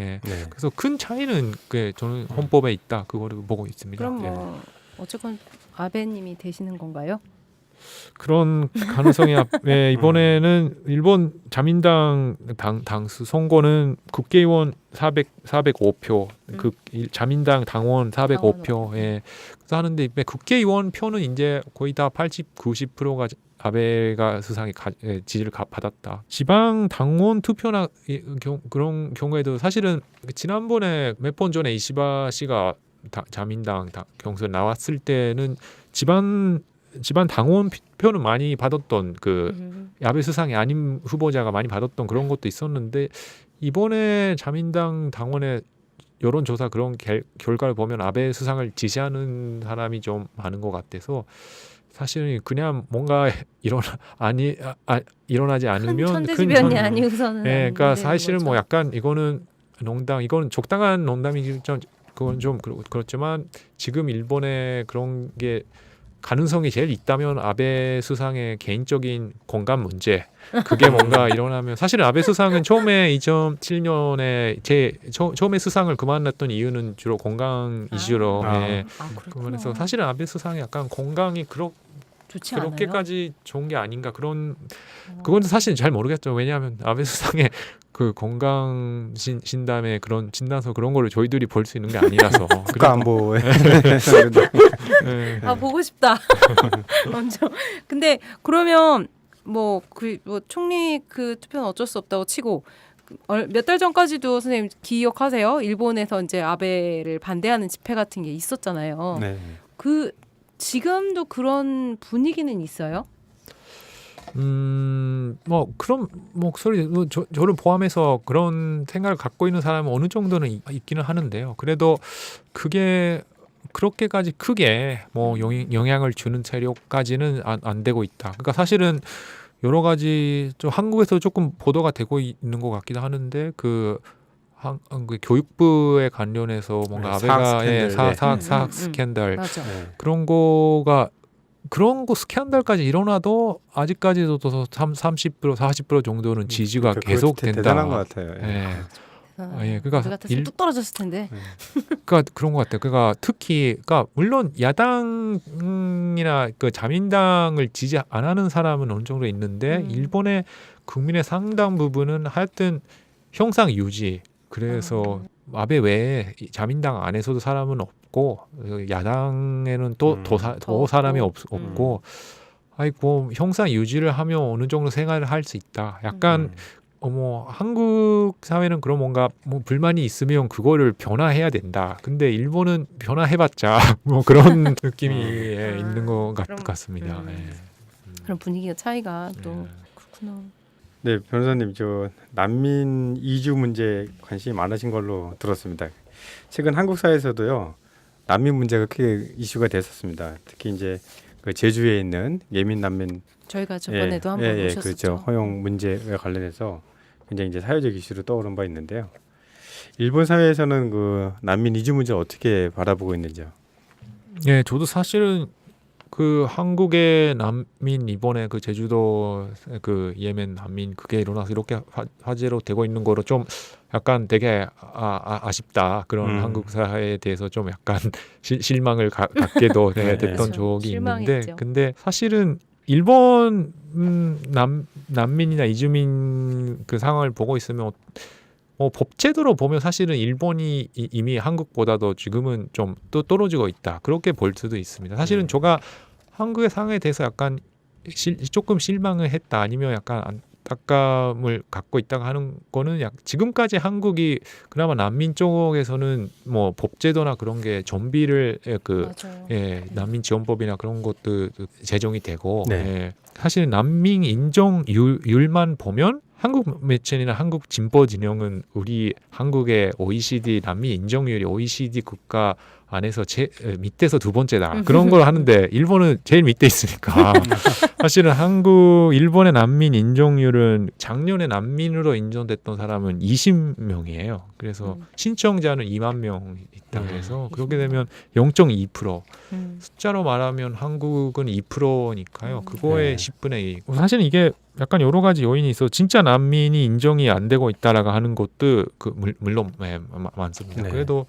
그래서 큰 차이는 저는 헌법에 있다 그거를 보고 있습니다. 그럼 뭐 어쨌건 아베님이 되시는 건가요? 그런 가능성이 이번에는 일본 자민당 당수 선거는 국회의원 405표, 자민당 당원 405표 하는데 국회의원 표는 이제 거의 다 80, 90%가 아베가 수상이 지지를 받았다. 지방 당원 투표나 그런 경우에도 사실은 지난번에 몇 번 전에 이시바 씨가 자민당 경선 나왔을 때는 지방 당원 표는 많이 받았던 그 아베 수상이 아닌 후보자가 많이 받았던 그런 것도 있었는데 이번에 자민당 당원의 여론조사 그런 결과를 보면 아베 수상을 지지하는 사람이 좀 많은 것 같아서 사실은 그냥 뭔가 일어나지 않으면 천재지변이 아니고서는 그러니까 사실은 뭐 약간 이거는 적당한 농담이겠죠. 그건 좀 그렇지만 지금 일본에 그런 게 가능성이 제일 있다면 아베 수상의 개인적인 건강 문제 그게 뭔가 일어나면 사실은 아베 수상은 처음에 2007년에 처음에 수상을 그만했던 이유는 주로 건강 이슈로 그래서 사실은 아베 수상이 약간 건강이 좋지 그렇게까지 좋은 게 아닌가 그건 사실 잘 모르겠죠. 왜냐하면 아베 수상의 그 건강 진단에 그런 진단서 그런 거를 저희들이 볼 수 있는 게 아니라서 국가안보 보고 싶다. 먼저. 근데 그러면 뭐 총리 그 투표는 어쩔 수 없다고 치고 몇 달 전까지도 선생님 기억하세요? 일본에서 이제 아베를 반대하는 집회 같은 게 있었잖아요. 네. 지금도 그런 분위기는 있어요? 뭐 그런 목소리 저를 포함해서 그런 생각을 갖고 있는 사람은 어느 정도는 있기는 하는데요. 그래도 그게 그렇게까지 크게 뭐 영향을 주는 세력까지는 안 되고 있다. 그러니까 사실은 여러 가지 좀 한국에서 조금 보도가 되고 있는 것 같기도 하는데 그 교육부에 관련해서 뭔가 아베가의 사학 스캔들 맞아. 그런 거가 그런 거 스캔들까지 일어나도 아직까지도 30% 40% 정도는 지지가 계속 된다. 대단한 것 같아요. 그러니까 같았으면 뚝 떨어졌을 텐데. 그러니까 그런 것 같아요. 그러니까 특히 물론 야당이나 그 자민당을 지지 안 하는 사람은 어느 정도 있는데 일본의 국민의 상당 부분은 하여튼 형상 유지. 그래서 아베 외에 자민당 안에서도 사람은 없고 야당에는 더 사람이 없고 아이고 형상 유지를 하면 어느 정도 생활을 할 수 있다. 약간 한국 사회는 그런 뭔가 불만이 있으면 그거를 변화해야 된다. 근데 일본은 변화해봤자 뭐 그런 느낌이 있는 것 같습니다. 그런 분위기가 차이가 또 그렇구나. 네, 변호사님, 저 난민 이주 문제에 관심이 많으신 걸로 들었습니다. 최근 한국 사회에서도요 난민 문제가 크게 이슈가 됐었습니다. 특히 이제 그 제주에 있는 예민 난민 저희가 저번에도 한번 오셨었죠. 그렇죠. 허용 문제와 관련해서 굉장히 이제 사회적 이슈로 떠오른 바 있는데요. 일본 사회에서는 그 난민 이주 문제를 어떻게 바라보고 있는지요? 네, 저도 사실은 그 한국의 난민 이번에 그 제주도 그 예멘 난민 그게 일어나서 이렇게 화제로 되고 있는 거로 좀 약간 되게 아쉽다. 그런 한국 사회에 대해서 좀 약간 실망을 갖게도 됐던 그렇죠. 적이 있는데 실망했죠. 근데 사실은 일본 난민이나 이주민 그 상황을 보고 있으면 법제도로 보면 사실은 일본이 이미 한국보다도 지금은 좀 또 떨어지고 있다. 그렇게 볼 수도 있습니다. 사실은 제가 한국의 상황에 대해서 약간 조금 실망을 했다. 아니면 약간 안타까움을 갖고 있다고 하는 거는 지금까지 한국이 그나마 난민 쪽에서는 뭐 법제도나 그런 게 좀비를 난민 지원법이나 그런 것도 제정이 되고 사실 난민 인정률만 보면 한국 매체나 한국 진보 진영은 우리 한국의 OECD 난민 인정률이 OECD 국가 안에서 밑에서 두 번째다. 그런 걸 하는데 일본은 제일 밑에 있으니까 사실은 일본의 난민 인정률은 작년에 난민으로 인정됐던 사람은 20명이에요. 그래서 신청자는 2만 명 있다. 그래서 그렇게 되면 0.2%. 숫자로 말하면 한국은 2%니까요. 그거의 10분의 2. 사실 이게 약간 여러 가지 요인이 있어. 진짜 난민이 인정이 안 되고 있다라고 하는 것도 물론 많습니다. 그래도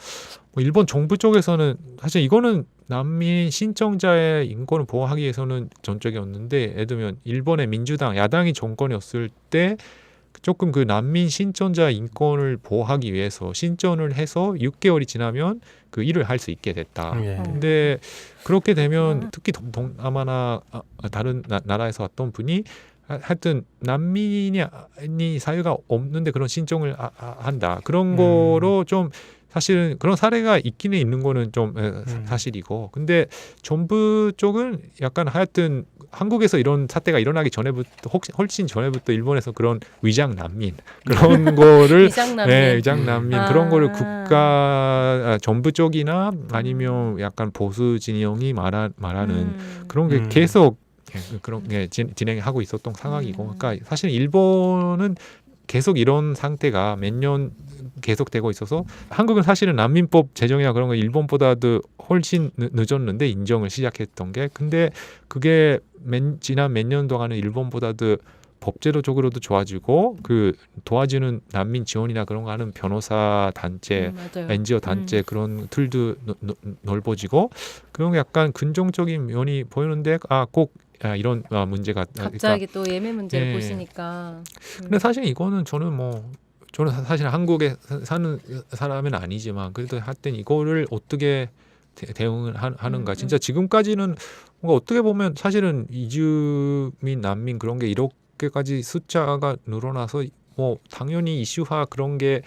일본 정부 쪽에서는 사실 이거는 난민 신청자의 인권을 보호하기 위해서는 전적이었는데 예를 들면 일본의 민주당 야당이 정권이었을 때 조금 그 난민 신청자 인권을 보호하기 위해서 신청을 해서 6개월이 지나면 그 일을 할 수 있게 됐다. 예. 근데 그렇게 되면 특히 동남아나 다른 나라에서 왔던 분이 하여튼 난민이 사유가 없는데 그런 신청을 한다. 그런 거로 좀 사실은 그런 사례가 있기는 있는 거는 좀 사실이고, 근데 정부 쪽은 약간 하여튼 한국에서 이런 사태가 일어나기 전에부터 훨씬 전에부터 일본에서 그런 위장 난민 그런 거를 위장 난민. 네, 위장 난민 그런 거를 국가 정부 쪽이나 아니면 약간 보수 진영이 말하는 그런 게 계속 그런 게 진행하고 있었던 상황이고, 그러니까 사실 일본은 계속 이런 상태가 몇 년 계속되고 있어서 한국은 사실은 난민법 제정이나 그런 거 일본보다도 훨씬 늦었는데 인정을 시작했던 게, 근데 그게 지난 몇 년 동안은 일본보다도 법제도적으로도 좋아지고 그 도와주는 난민 지원이나 그런 거 하는 변호사 단체, NGO 단체 그런 틀도 넓어지고 그런 게 약간 긍정적인 면이 보이는데 꼭 이런 문제가 갑자기 그러니까, 또 예매 문제를 보시니까. 근데 사실 이거는 저는 사실 한국에 사는 사람은 아니지만 그래도 하여튼 이거를 어떻게 대응을 하는가. 진짜 지금까지는 뭔가 어떻게 보면 사실은 이주민 난민 그런 게 이렇게까지 숫자가 늘어나서 뭐 당연히 이슈화 그런 게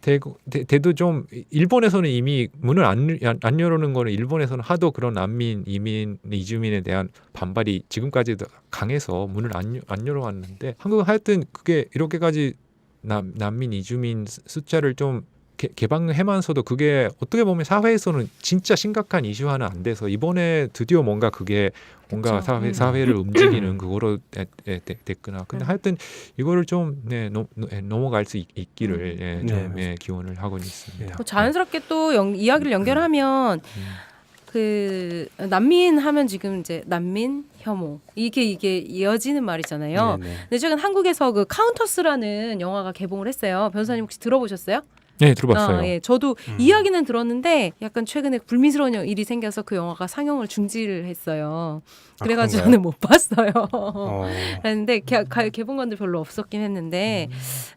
돼도 좀 일본에서는 이미 문을 안 열어놓는 거는 일본에서는 하도 그런 난민, 이민, 이주민에 대한 반발이 지금까지도 강해서 문을 안 열어왔는데 한국은 하여튼 그게 이렇게까지 난민, 이주민 숫자를 좀 개방해만서도 그게 어떻게 보면 사회에서는 진짜 심각한 이슈화는 안 돼서 이번에 드디어 뭔가 그게 뭔가 사회를 움직이는 그거로 됐구나. 근데 하여튼 이거를 좀 넘어갈 수 있기를 좀 기원을 하고 있습니다. 뭐 자연스럽게 또 이야기를 연결하면 그 난민 하면 지금 이제 난민 혐오 이게 이어지는 말이잖아요. 네네. 근데 최근 한국에서 그 카운터스라는 영화가 개봉을 했어요. 변호사님 혹시 들어보셨어요? 네, 들어봤어요. 예, 저도 이야기는 들었는데 약간 최근에 불미스러운 일이 생겨서 그 영화가 상영을 중지를 했어요. 그래가지고 저는 못 봤어요. 그런데 개봉관도 별로 없었긴 했는데,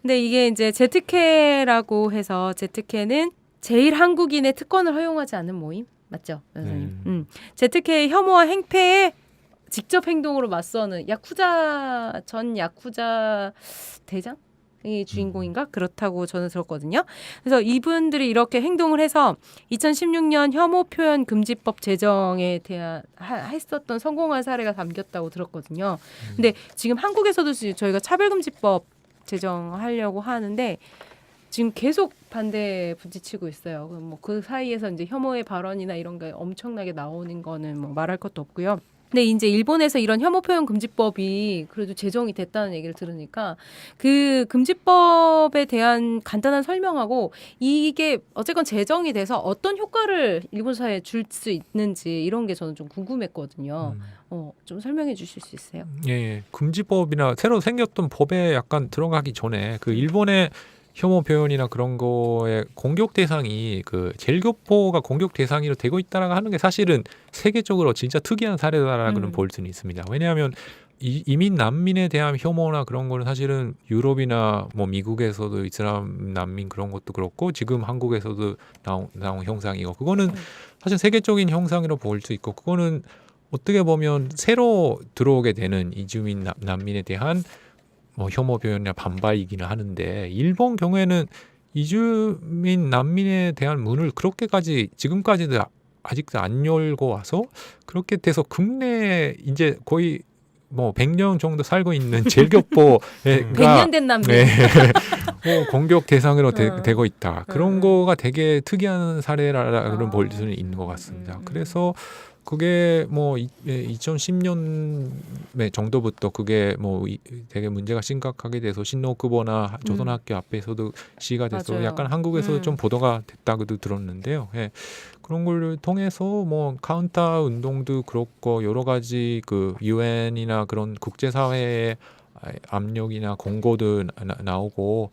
근데 이게 이제 제트케라고 해서 제트케는 제일 한국인의 특권을 허용하지 않는 모임 맞죠, 변호사님? 제트케의 혐오와 행패에 직접 행동으로 맞서는 전 야쿠자 대장? 이 주인공인가? 그렇다고 저는 들었거든요. 그래서 이분들이 이렇게 행동을 해서 2016년 혐오 표현 금지법 제정에 대한 했었던 성공한 사례가 담겼다고 들었거든요. 근데 지금 한국에서도 저희가 차별금지법 제정하려고 하는데 지금 계속 반대에 부딪히고 있어요. 뭐 그 사이에서 이제 혐오의 발언이나 이런 게 엄청나게 나오는 거는 뭐 말할 것도 없고요. 근데 이제 일본에서 이런 혐오 표현 금지법이 그래도 제정이 됐다는 얘기를 들으니까 그 금지법에 대한 간단한 설명하고 이게 어쨌건 제정이 돼서 어떤 효과를 일본 사회에 줄 수 있는지 이런 게 저는 좀 궁금했거든요. 좀 설명해 주실 수 있어요? 예, 금지법이나 새로 생겼던 법에 약간 들어가기 전에 그 일본의 혐오 표현이나 그런 거에 공격 대상이 그 젤교포가 공격 대상으로 되고 있다라고 하는 게 사실은 세계적으로 진짜 특이한 사례다라고는 볼 수는 있습니다. 왜냐하면 이민 난민에 대한 혐오나 그런 거는 사실은 유럽이나 뭐 미국에서도 이슬람 난민 그런 것도 그렇고 지금 한국에서도 나온 형상이고 그거는 사실 세계적인 형상으로 볼 수 있고 그거는 어떻게 보면 새로 들어오게 되는 이주민 난민에 대한 뭐 혐오 표현이나 반발이기는 하는데 일본 경우에는 이주민 난민에 대한 문을 그렇게까지 지금까지도 아직도 안 열고 와서 그렇게 돼서 국내에 이제 거의 뭐 100년 정도 살고 있는 젤교포가 100년 된 남미. 네. 공격 대상으로 되고 있다. 그런 거가 되게 특이한 사례라고는 볼 수는 있는 것 같습니다. 그래서 그게 뭐 2010년 정도부터 그게 뭐 되게 문제가 심각하게 돼서 신노쿠보나 조선학교 앞에서도 시위가 돼서 맞아요. 약간 한국에서 좀 보도가 됐다고도 들었는데요. 예. 그런 걸 통해서 뭐 카운터 운동도 그렇고 여러 가지 그 유엔이나 그런 국제사회의 압력이나 공고도 나오고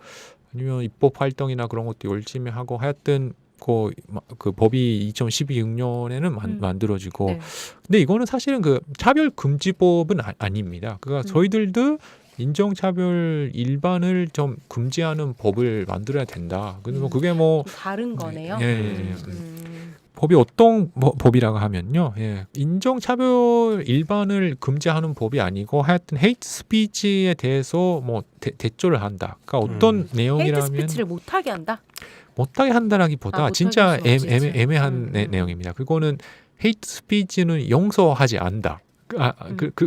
아니면 입법 활동이나 그런 것도 열심히 하고 하여튼 그 법이 2016년에는 만들어지고 네. 근데 이거는 사실은 그 차별금지법은 아닙니다. 그러니까 저희들도 인종차별 일반을 좀 금지하는 법을 만들어야 된다. 근데 뭐 그게 뭐 좀 다른 거네요. 법이 어떤 법이라고 하면요, 인종차별 일반을 금지하는 법이 아니고 하여튼 헤이트 스피치에 대해서 뭐 대조를 한다. 그러니까 어떤 헤이트 내용이라면 스피치를 못하게 한다. 못하게 한다라기보다 못하게 진짜 할 수 없지. 애매한 내용입니다. 그거는 헤이트 스피치는 용서하지 않는다.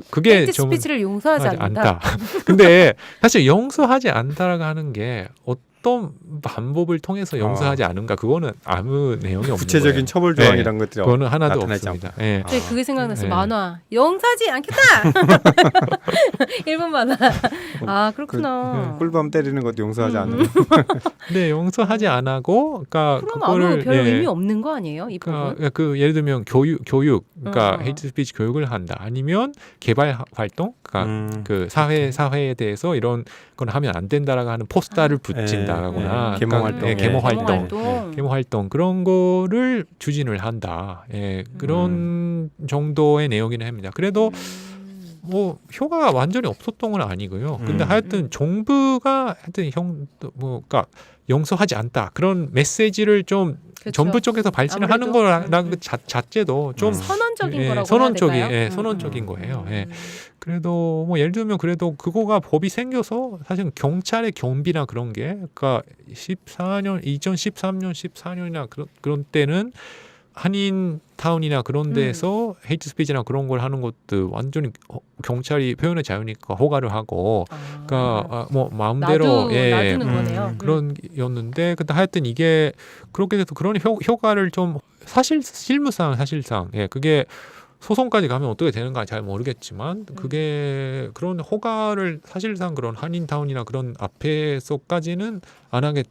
그게 헤이트 좀 스피치를 용서하지 않는다. 근데 사실 용서하지 않다라고 하는 게 어떤 방법을 통해서 용서하지 않은가 그거는 아무 내용이 없는 구체적인 거예요. 처벌 조항이란 것들이 그거는 하나도 나타나지 없습니다. 예. 네, 그게 생각났어요. 네. 만화. 용서하지 않겠다. 일본 만화. 아 그렇구나. 꿀밤 때리는 것도 용서하지 않는. 근데 용서하지 안 하고, 그러니까 그럼 그거를 아무 별 의미 없는 거 아니에요? 이 부분? 그러니까 그 예를 들면 교육, 그러니까 어. 헤이트 스피치 교육을 한다. 아니면 개발 활동, 그러니까 그 사회에 대해서 이런 건 하면 안 된다라고 하는 포스터를 붙인다거나, 계몽 활동, 계몽 활동, 활동. 계몽 활동 그런 거를 추진을 한다. 그런 정도의 내용이긴 합니다. 그래도 뭐 효과가 완전히 없었던 건 아니고요. 근데 하여튼 정부가 하여튼 그러니까 용서하지 않다 그런 메시지를 좀 그쵸. 정부 쪽에서 발신을 하는 아무래도. 거라는 그 자체도 좀 선언적인 예, 거라고 선언적인, 해야 될까요? 선언적인 거예요. 예. 그래도 뭐 예를 들면 그래도 그거가 법이 생겨서 사실 경찰의 경비나 그런 게 그러니까 2013년 14년이나 그런 때는 한인타운이나 그런 데서 헤이트 스피치나 그런 걸 하는 것도 완전히 경찰이 표현의 자유니까 허가를 하고, 그러니까 뭐 마음대로 놔두는 거네요. 그런 였는데, 근데 하여튼 이게 그렇게 돼서 그런 효과를 좀 실무상 사실상 그게 소송까지 가면 어떻게 되는가 잘 모르겠지만 그게 그런 허가를 사실상 그런 한인타운이나 그런 앞에서까지는 안 하게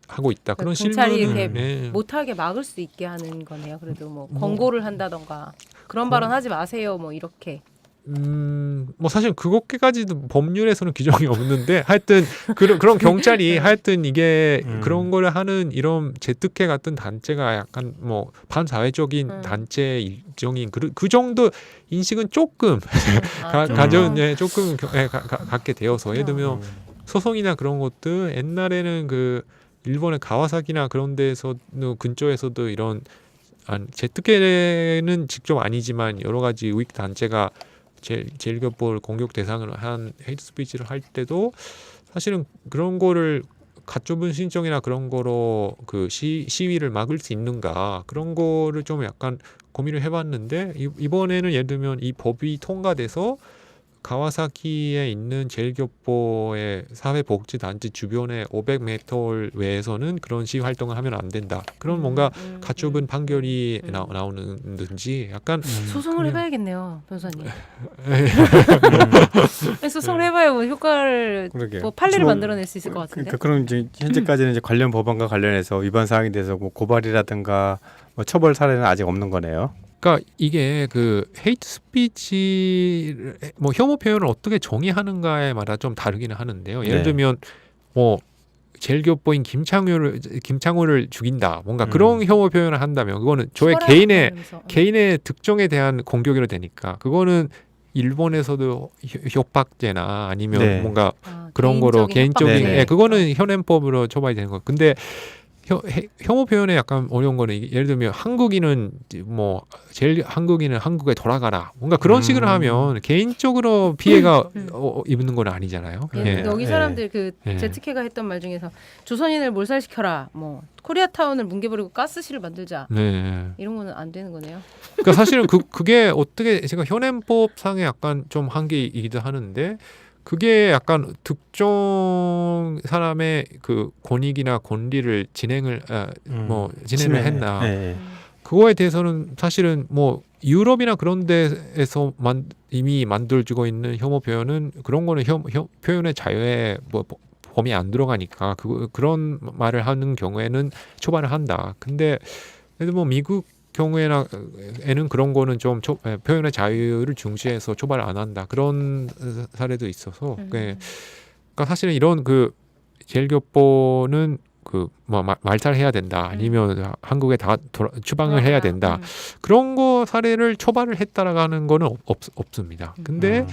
하고 있다. 그런 경찰이 실무는 이렇게 못하게 막을 수 있게 하는 거네요. 그래도 뭐 권고를 한다던가 그런 발언 하지 마세요. 뭐 이렇게. 뭐 사실 그것까지도 법률에서는 규정이 없는데 하여튼 그런 경찰이 하여튼 이게 그런 거를 하는 이런 재특회 같은 단체가 약간 뭐 반사회적인 단체 일종인 그 정도 인식은 조금 조금 갖게 되어서 예를 들면 소송이나 그런 것도 옛날에는 그 일본의 가와사키나 그런 데서 근처에서도 이런 재특회는 직접 아니지만 여러 가지 우익 단체가 제일교포를 공격 대상으로 한 헤이트 스피치를 할 때도 사실은 그런 거를 가처분 신청이나 그런 거로 그 시위를 막을 수 있는가 그런 거를 좀 약간 고민을 해봤는데 이번에는 예를 들면 이 법이 통과돼서 가와사키에 있는 제일교포의 사회복지단체 주변의 500m 외에서는 그런 시위 활동을 하면 안 된다. 그런 뭔가 가처분 판결이 나오는지 약간 소송을 해봐야겠네요, 변호사님. 소송을 해봐야 뭐 효과를 뭐 판례를 만들어낼 수 있을 것 같은데. 그러니까 그럼 이제 현재까지는 이제 관련 법안과 관련해서 위반 사항에 대해서 뭐 고발이라든가 뭐 처벌 사례는 아직 없는 거네요. 그러니까 이게 그 헤이트 스피치 뭐 혐오 표현을 어떻게 정의하는가에 따라 좀 다르기는 하는데요. 예를 들면 뭐 제일교포인 김창호를 죽인다. 뭔가 그런 혐오 표현을 한다면 그거는 저의 개인의 특정에 대한 공격이 되니까 그거는 일본에서도 협박죄나 아니면 뭔가 그런 거로 개인적인 그거는 현행법으로 처벌이 되는 거. 근데 혐오 표현에 약간 어려운 거는 예를 들면 한국인은 한국에 돌아가라 뭔가 그런 식으로 하면 개인적으로 피해가 입는 건 아니잖아요. 여기 사람들 그 제트케가 했던 말 중에서 조선인을 몰살시켜라, 뭐 코리아타운을 뭉개버리고 가스실을 만들자 이런 거는 안 되는 거네요. 그러니까 사실은 그게 어떻게 제가 현행법상에 약간 좀 한계이기도 하는데. 그게 약간 특정 사람의 그 권익이나 권리를 진행을 했나 그거에 대해서는 사실은 뭐 유럽이나 그런 데에서 이미 만들어지고 있는 혐오 표현은 그런 거는 표현의 자유에 뭐 범위 안 들어가니까 그런 말을 하는 경우에는 처벌을 한다. 근데 뭐 미국 경우에는 그런 거는 좀 표현의 자유를 중시해서 처벌 안 한다 그런 사례도 있어서 그러니까 사실은 이런 그 제일교포는 그 뭐 말살해야 된다 아니면 한국에 다 추방을 해야 된다 그런 거 사례를 처벌을 했다라고 하는 거는 없습니다. 근데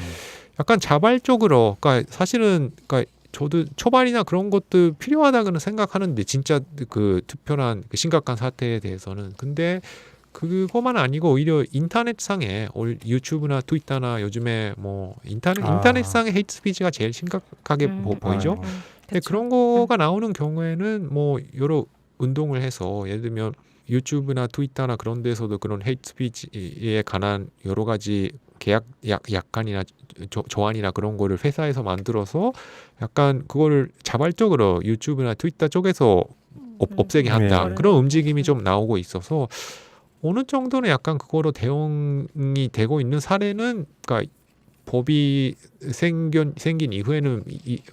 약간 자발적으로 그러니까 사실은 그러니까 저도 초반이나 그런 것도 필요하다고는 생각하는데 진짜 그 특별한 그 심각한 사태에 대해서는 근데 그거만 아니고 오히려 인터넷상에 유튜브나 트위터나 요즘에 뭐 인터넷상의 헤이트 스피치가 제일 심각하게 보이죠. 근데 그런 거가 나오는 경우에는 뭐 여러 운동을 해서 예를 들면 유튜브나 트위터나 그런 데서도 그런 헤이트 스피치에 관한 여러 가지 계약 약관이나 조안이나 그런 거를 회사에서 만들어서 약간 그거를 자발적으로 유튜브나 트위터 쪽에서 없애게 한다. 네. 그런 움직임이 좀 나오고 있어서 어느 정도는 약간 그거로 대응이 되고 있는 사례는 그러니까 법이 생긴 이후에는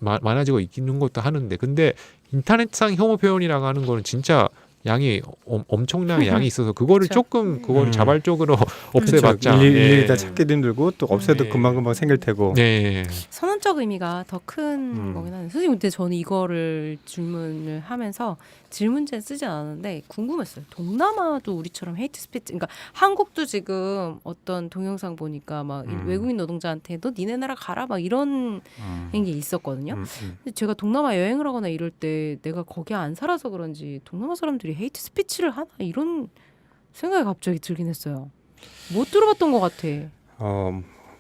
많아지고 있는 것도 하는데 근데 인터넷상 혐오 표현이라고 하는 거는 진짜 양이 엄청난 양이 있어서 그거를 그쵸. 조금 그거를 자발적으로 없애봤자 일일이 다 찾기도 힘들고 또 없애도 예. 금방금방 생길 테고. 네. 선언적 의미가 더 큰 거긴 한데 선생님 근데 저는 이거를 질문을 하면서 질문지에 쓰지 않았는데 궁금했어요. 동남아도 우리처럼 헤이트 스피치 그러니까 한국도 지금 어떤 동영상 보니까 막 외국인 노동자한테도 니네 나라 가라 막 이런 게 있었거든요. 근데 제가 동남아 여행을 하거나 이럴 때 내가 거기 안 살아서 그런지 동남아 사람들이 헤이트 스피치를 하나 이런 생각이 갑자기 들긴 했어요. 못 들어봤던 것 같아.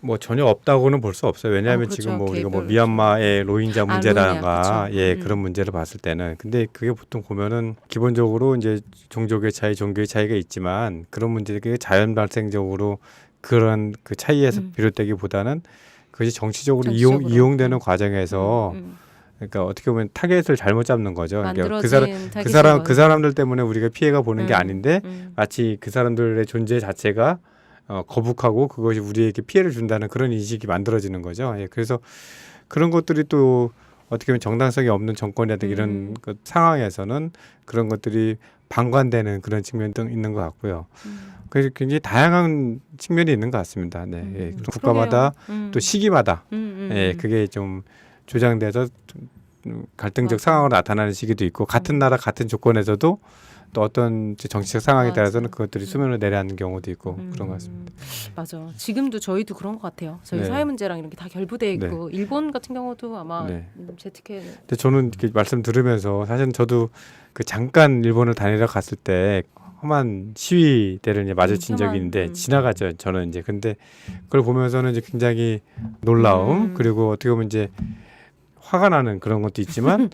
뭐 전혀 없다고는 볼 수 없어요. 왜냐하면 그렇죠. 지금 뭐 우리가 뭐 개별, 미얀마의 로힝자 문제라든가 로힝야, 예 그쵸. 그런 문제를 봤을 때는 근데 그게 보통 보면은 기본적으로 이제 종족의 차이, 종교의 차이가 있지만 그런 문제들이 자연 발생적으로 그런 그 차이에서 비롯되기보다는 그것이 정치적으로 정치적으로. 이용되는 과정에서 그러니까 어떻게 보면 타겟을 잘못 잡는 거죠. 그러니까 그 사람들 때문에 우리가 피해가 보는 게 아닌데 마치 그 사람들의 존재 자체가 거북하고 그것이 우리에게 피해를 준다는 그런 인식이 만들어지는 거죠. 예, 그래서 그런 것들이 또 어떻게 보면 정당성이 없는 정권이라든가 이런 그 상황에서는 그런 것들이 방관되는 그런 측면도 있는 것 같고요. 그래서 굉장히 다양한 측면이 있는 것 같습니다. 네, 예, 국가마다 또 시기마다 예, 그게 좀 조장돼서 좀 갈등적 맞아. 상황으로 나타나는 시기도 있고 같은 나라 같은 조건에서도 또 어떤 정치적 상황에 맞아. 따라서는 그것들이 수면으로 내려앉는 경우도 있고 그런 것 같습니다. 맞아. 지금도 저희도 그런 것 같아요. 저희 네. 사회 문제랑 이런 게 다 결부돼 있고 일본 같은 경우도 아마 네. 재특혜. 근데 저는 이렇게 말씀 들으면서 사실 저도 그 잠깐 일본을 다니러 갔을 때 험한 시위대를 이제 마주친 적이 있는데 지나가죠. 저는 이제 근데 그걸 보면서는 이제 굉장히 놀라움 그리고 어떻게 보면 이제 화가 나는 그런 것도 있지만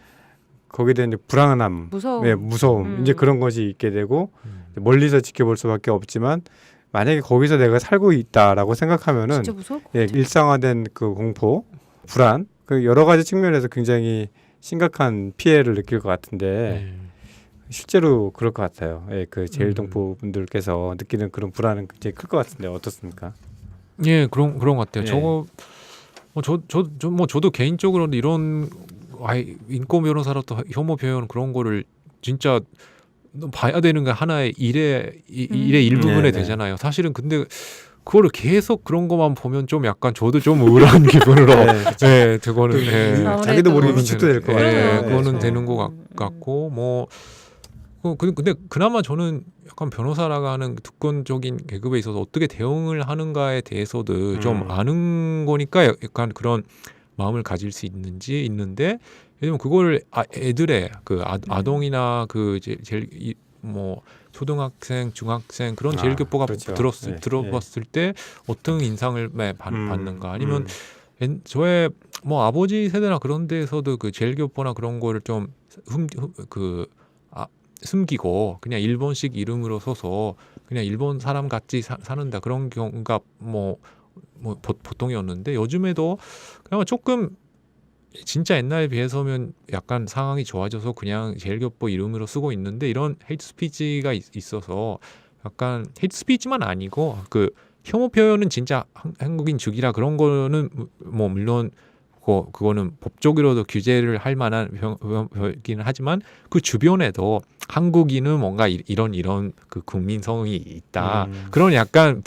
거기에 대한 이제 불안함, 무서움 이제 그런 것이 있게 되고 멀리서 지켜볼 수밖에 없지만 만약에 거기서 내가 살고 있다라고 생각하면은 진짜 무서울 것 같아. 일상화된 그 공포, 불안 그 여러 가지 측면에서 굉장히 심각한 피해를 느낄 것 같은데 실제로 그럴 것 같아요. 예, 그 제일동포 분들께서 느끼는 그런 불안은 굉장히 클 것 같은데 어떻습니까? 예, 그런 것 같아요. 예. 저거 저도 개인적으로 이런 인권 변호사로서 혐오 표현 그런 거를 진짜 봐야 되는 게 하나의 일의 일부분에 되잖아요. 사실은 근데 그거를 계속 그런 것만 보면 좀 약간 저도 좀 우울한 기분으로 네, 그거는 자기도 모르게 위축도 될 것 같아요. 그거는 되는 것 같고 뭐 근데 그나마 저는 약간 변호사라고 하는 특권적인 계급에 있어서 어떻게 대응을 하는가에 대해서도 좀 아는 거니까 약간 그런 마음을 가질 수 있는데 왜냐면 그걸 애들의 그 아동이나 그 제일 뭐 초등학생, 중학생 그런 제일교포가 들어봤을 때 어떤 인상을 받는가 아니면 저의 뭐 아버지 세대나 그런 데에서도 그 제일교포나 그런 거를 좀 숨기고 그냥 일본식 이름으로 써서 그냥 일본 사람 같이 사는다 그런 경우가 뭐 보통이었는데 요즘에도 그냥 조금 진짜 옛날에 비해서면 약간 상황이 좋아져서 그냥 제일교포 이름으로 쓰고 있는데 이런 헤이트 스피치가 있어서 약간 헤이트 스피치만 아니고 그 혐오 표현은 진짜 한국인 죽이라 그런 거는 뭐 물론 그거는 법적으로도 규제를 할 만한 표현이긴 하지만 그 주변에도 한국인은 뭔가 이런 그 국민성이 있다. 그런 약간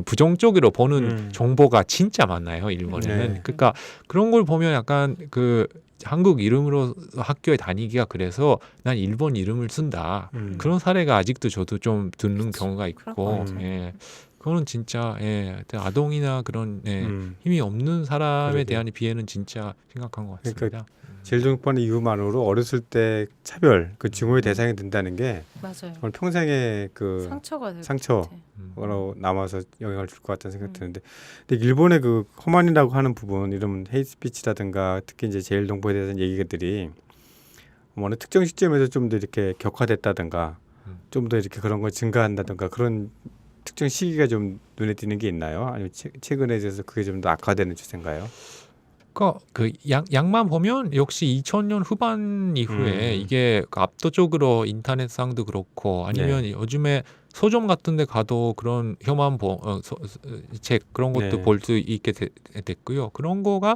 부정적으로 보는 정보가 진짜 많나요, 일본에는. 그러니까 그런 걸 보면 약간 그 한국 이름으로 학교에 다니기가 그래서 난 일본 이름을 쓴다. 그런 사례가 아직도 저도 좀 듣는 경우가 있고. 예. 그거는 진짜 아동이나 그런 힘이 없는 사람에 그러게. 대한 비애는 진짜 심각한 것 같습니다. 그러니까 제일동포는 이유만으로 어렸을 때 차별, 그 증오의 대상이 된다는 게 맞아요. 정말 평생의 그 상처가 될 상처. 것 같아. 로 남아서 영향을 줄 것 같다는 생각이 드는데, 근데 일본의 그 허만이라고 하는 부분, 이런 헤이스피치라든가 특히 이제 제일동포에 대한 얘기들이 어느 특정 시점에서 좀 더 이렇게 격화됐다든가, 좀 더 이렇게 그런 걸 증가한다든가 그런 특정 시기가 좀 눈에 띄는 게 있나요? 아니면 최근에 대해서 그게 좀 더 악화되는 추세인가요? 그러니까 그 양만 보면 역시 2000년 후반 이후에 이게 압도적으로 인터넷상도 그렇고 아니면 요즘에 서점 같은 데 가도 그런 혐한 책 그런 것도 볼 수 있게 됐고요. 그런 거가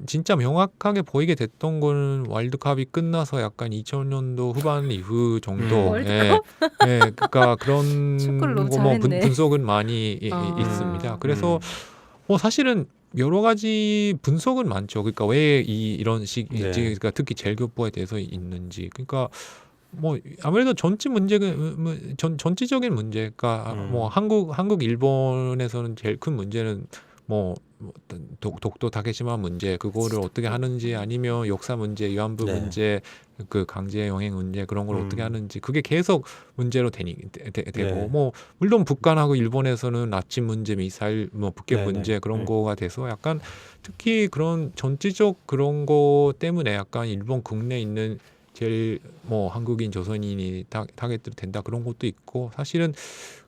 진짜 명확하게 보이게 됐던 거는 월드컵이 끝나서 약간 2000년도 후반 이후 정도. 월드컵? 그러니까 그런 축구를 너무 거 잘했네. 분석은 많이 있습니다. 그래서 사실은 여러 가지 분석은 많죠. 그러니까 왜 이런 그러니까 특히 제일교포에 대해서 있는지. 그러니까 아무래도 전체적인 문제가 한국 일본에서는 제일 큰 문제는 독도 다케시마 문제 그거를 어떻게 하는지 아니면 역사 문제, 위안부 문제, 그 강제 영행 문제 그런 걸 어떻게 하는지 그게 계속 문제로 되고 물론 북한하고 일본에서는 나치 문제, 미사일 북핵 문제 그런 거가 돼서 약간 특히 그런 전체적 그런 거 때문에 약간 일본 국내에 있는 제일 한국인 조선인이 타겟이 된다 그런 것도 있고 사실은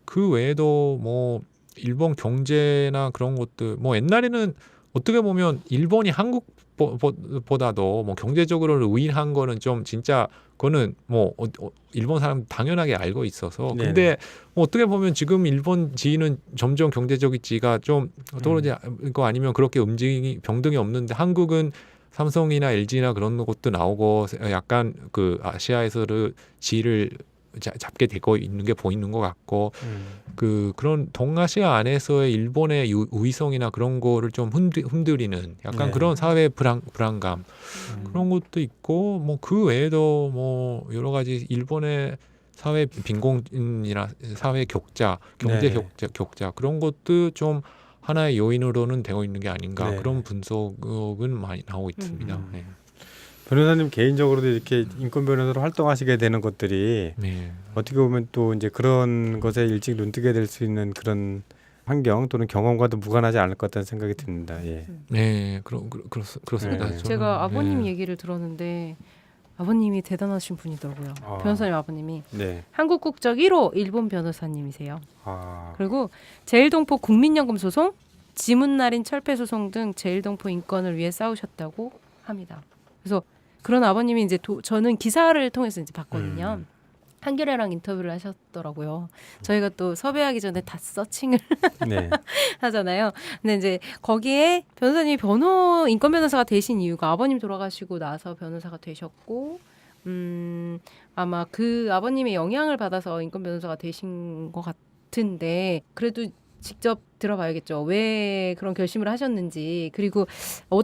그 외에도 일본 경제나 그런 것들 옛날에는 어떻게 보면 일본이 한국보다도 경제적으로 우위한 거는 좀 진짜 그거는 일본 사람 당연하게 알고 있어서 근데 어떻게 보면 지금 일본 지위는 점점 경제적 지위가 좀 떨어지고 아니면 그렇게 병등이 없는데 한국은 삼성이나 LG나 그런 것도 나오고 약간 그 아시아에서의 지위를 잡게 되고 있는 게 보이는 것 같고 그런 동아시아 안에서의 일본의 우위성이나 그런 거를 좀 흔들리는 약간 그런 사회 불안감 그런 것도 있고 그 외에도 여러 가지 일본의 사회 빈곤이나 사회 격차, 경제 격차 그런 것도 좀 하나의 요인으로는 되고 있는 게 아닌가 그런 분석은 많이 나오고 있습니다. 변호사님 개인적으로도 이렇게 인권 변호사로 활동하시게 되는 것들이 어떻게 보면 또 이제 그런 것에 일찍 눈뜨게 될 수 있는 그런 환경 또는 경험과도 무관하지 않을 것 같다는 생각이 듭니다. 그렇습니다. 제가 아버님 얘기를 들었는데 아버님이 대단하신 분이더라고요. 변호사님 아버님이 한국 국적 1호 일본 변호사님이세요. 그리고 제일동포 국민연금 소송, 지문날인 철폐 소송 등 제일동포 인권을 위해 싸우셨다고 합니다. 그래서 그런 아버님이 이제 저는 기사를 통해서 이제 봤거든요. 한겨레랑 인터뷰를 하셨더라고요. 저희가 또 섭외하기 전에 다 서칭을 하잖아요. 근데 이제 거기에 변호사님이 인권 변호사가 되신 이유가 아버님 돌아가시고 나서 변호사가 되셨고, 아마 그 아버님의 영향을 받아서 인권 변호사가 되신 것 같은데 그래도 직접 들어봐야겠죠. 왜 그런 결심을 하셨는지 그리고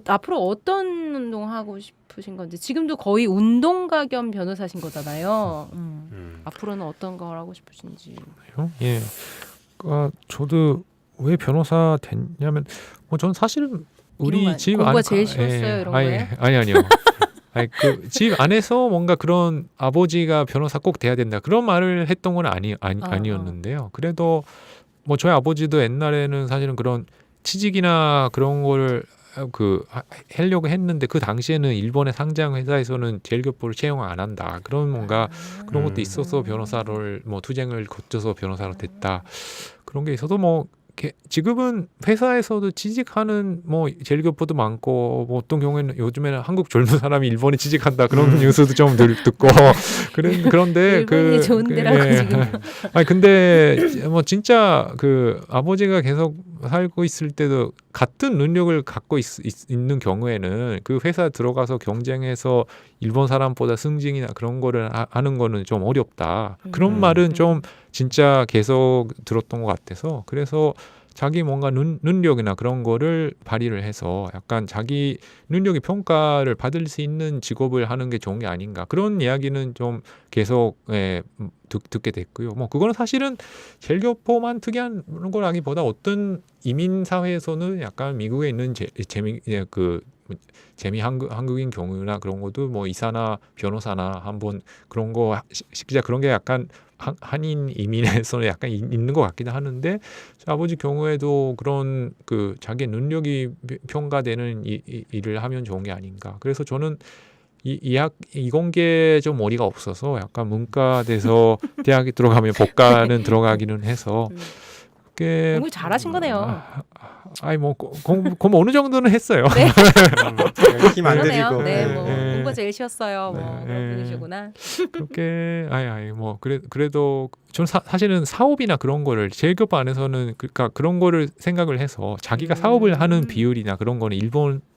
앞으로 어떤 운동하고 싶으신 건지 지금도 거의 운동가 겸 변호사신 거잖아요. 앞으로는 어떤 걸 하고 싶으신지. 저도 왜 변호사 됐냐면 전 사실은 우리 집 공부가 제일 쉬웠어요 이런 거예요? 아니요. 그 집 안에서 뭔가 그런 아버지가 변호사 꼭 돼야 된다 그런 말을 했던 건 아니었는데요. 그래도 저희 아버지도 옛날에는 사실은 그런 취직이나 그런 거를 하려고 했는데 그 당시에는 일본의 상장 회사에서는 제일교포를 채용 안 한다. 그런 뭔가 그런 것도 있어서 변호사를 투쟁을 거쳐서 변호사로 됐다. 그런 게 있어도 지금은 회사에서도 취직하는 제일교포도 많고 어떤 경우에는 요즘에는 한국 젊은 사람이 일본에 취직한다 그런 뉴스도 좀 듣고 그런데 일본이 좋은데라고 지금. 근데 진짜 그 아버지가 계속 살고 있을 때도 같은 능력을 갖고 있는 경우에는 그 회사 들어가서 경쟁해서 일본 사람보다 승진이나 그런 거를 하는 거는 좀 어렵다. 그런 말은 좀 진짜 계속 들었던 것 같아서 그래서 자기 뭔가 능력이나 그런 거를 발휘를 해서 약간 자기 능력이 평가를 받을 수 있는 직업을 하는 게 좋은 게 아닌가 그런 이야기는 좀 계속 듣게 됐고요. 뭐 그거는 사실은 젤교포만 특이한 거라기보다 어떤 이민 사회에서는 약간 미국에 있는 재미 한국인 경우나 그런 것도 뭐 이사나 변호사나 한번 그런 거 진짜 그런 게 약간 한인 이민에서는 약간 있는 것 같기도 하는데 아버지 경우에도 그런 그 자기 능력이 평가되는 일을 하면 좋은 게 아닌가. 그래서 저는 이공계 좀 머리가 없어서 약간 문과돼서 대학에 들어가면 법과는 들어가기는 해서 공부 잘하신 거네요. 아니 뭐 공부 어느 정도는 했어요. 네. 힘 안 그러네요. 들이고. 네, 뭐 네. 공부 제일 쉬웠어요. 뭐 네. 그런 분이시구나. 그렇게 아니 뭐 그래도 저는 사실은 사업이나 그런 거를 제일교포 안에서는 그러니까 그런 거를 생각을 해서 자기가 사업을 하는 비율이나 그런 거는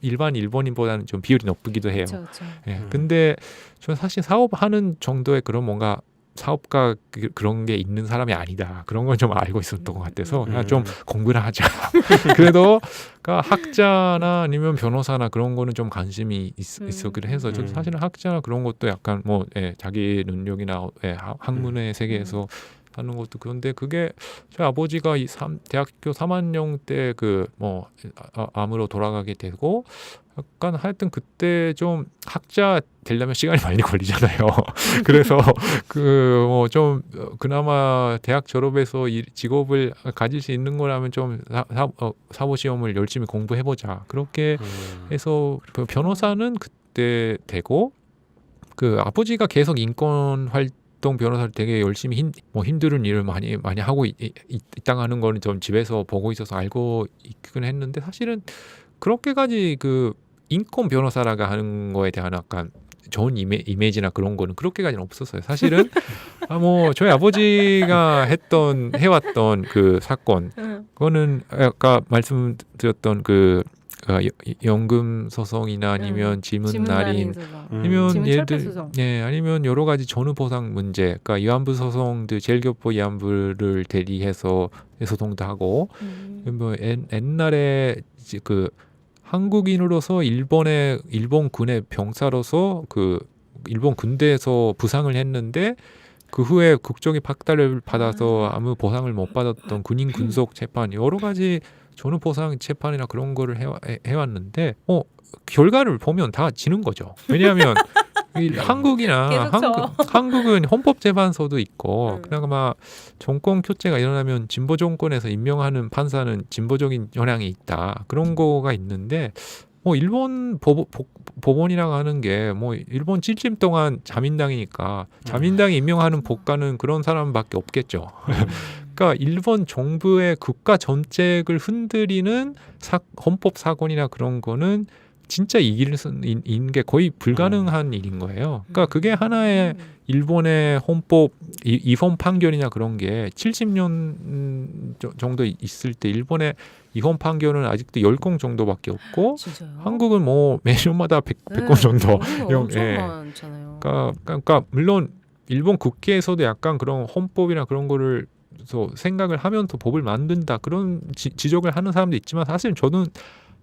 일반 일본인보다는 좀 비율이 높기도 해요. 그렇죠. 예. 근데 저는 사실 사업하는 정도의 그런 뭔가 사업가 그런 게 있는 사람이 아니다. 그런 걸 좀 알고 있었던 것 같아서 그냥 좀 공부를 하자. 그래도 그러니까 학자나 아니면 변호사나 그런 거는 좀 관심이 있었기도 해서 저도 사실은 학자나 그런 것도 약간 뭐 자기 능력이나 학문의 세계에서 하는 것도 그런데 그게 저희 아버지가 대학교 3학년 때 그 뭐 암으로 돌아가게 되고 약간 하여튼 그때 좀 학자 되려면 시간이 많이 걸리잖아요. 그래서 그 뭐 좀 그나마 대학 졸업해서 직업을 가질 수 있는 거라면 좀 사법 시험을 열심히 공부해보자. 그렇게 해서 변호사는 그때 되고 그 아버지가 계속 인권 활동 변호사를 되게 열심히 힘든 일을 많이 하고 있다는 거는 좀 집에서 보고 있어서 알고 있긴 했는데 사실은 그렇게까지 그 인권 변호사라고 하는 거에 대한 약간 좋은 이미지나 그런 거는 그렇게까지는 없었어요. 사실은 뭐 저희 아버지가 해왔던 그 사건 그거는 아까 말씀드렸던 그 연금 소송이나 아니면 지문 날인 아니면 예를 들어 아니면 여러 가지 전후 보상 문제, 그러니까 위안부 소송도 제일교포 위안부를 대리해서 소송도 하고 뭐 옛날에 그 한국인으로서 일본 군의 병사로서 그 일본 군대에서 부상을 했는데 그 후에 국적이 박탈을 받아서 아무 보상을 못 받았던 군인 군속 재판 여러 가지 전후 보상 재판이나 그런 거를 해왔는데 결과를 보면 다 지는 거죠. 왜냐하면 한국이나 한국은 헌법재판소도 있고 그나마 정권 교체가 일어나면 진보 정권에서 임명하는 판사는 진보적인 영향이 있다. 그런 거가 있는데 뭐 일본 법원이라고 하는 게 뭐 일본 7심 동안 자민당이니까 자민당이 임명하는 법관은 그런 사람밖에 없겠죠. 그러니까 일본 정부의 국가 정책을 흔들리는 헌법 사건이나 그런 거는 진짜 이기는 게 거의 불가능한 일인 거예요. 그러니까 그게 하나의 일본의 헌법 이혼 판결이나 그런 게 70년 정도 있을 때 일본의 이혼 판결은 아직도 10건 정도밖에 없고 진짜요? 한국은 뭐 매년마다 100건 정도. 엄청 많잖아요. 그러니까 물론 일본 국회에서도 약간 그런 헌법이나 그런 거를 생각을 하면서 법을 만든다 그런 지적을 하는 사람도 있지만 사실 저는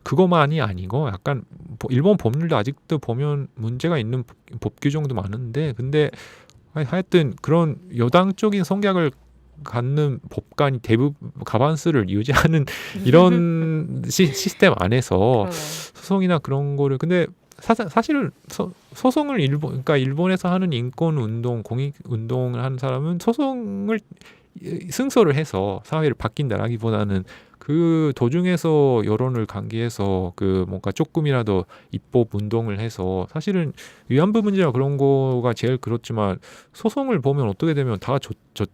그것만이 아니고 약간 일본 법률도 아직도 보면 문제가 있는 법 규정도 많은데 근데 하여튼 그런 여당적인 성격을 갖는 법관이 대부분 과반수를 유지하는 이런 시스템 안에서 소송이나 그런 거를 근데 사실은 소송을 그러니까 일본에서 하는 인권 운동, 공익 운동을 하는 사람은 소송을 승소를 해서 사회를 바뀐다라기보다는 그 도중에서 여론을 관계해서 그 뭔가 조금이라도 입법 운동을 해서 사실은 위안부 문제나 그런 거가 제일 그렇지만 소송을 보면 어떻게 되면 다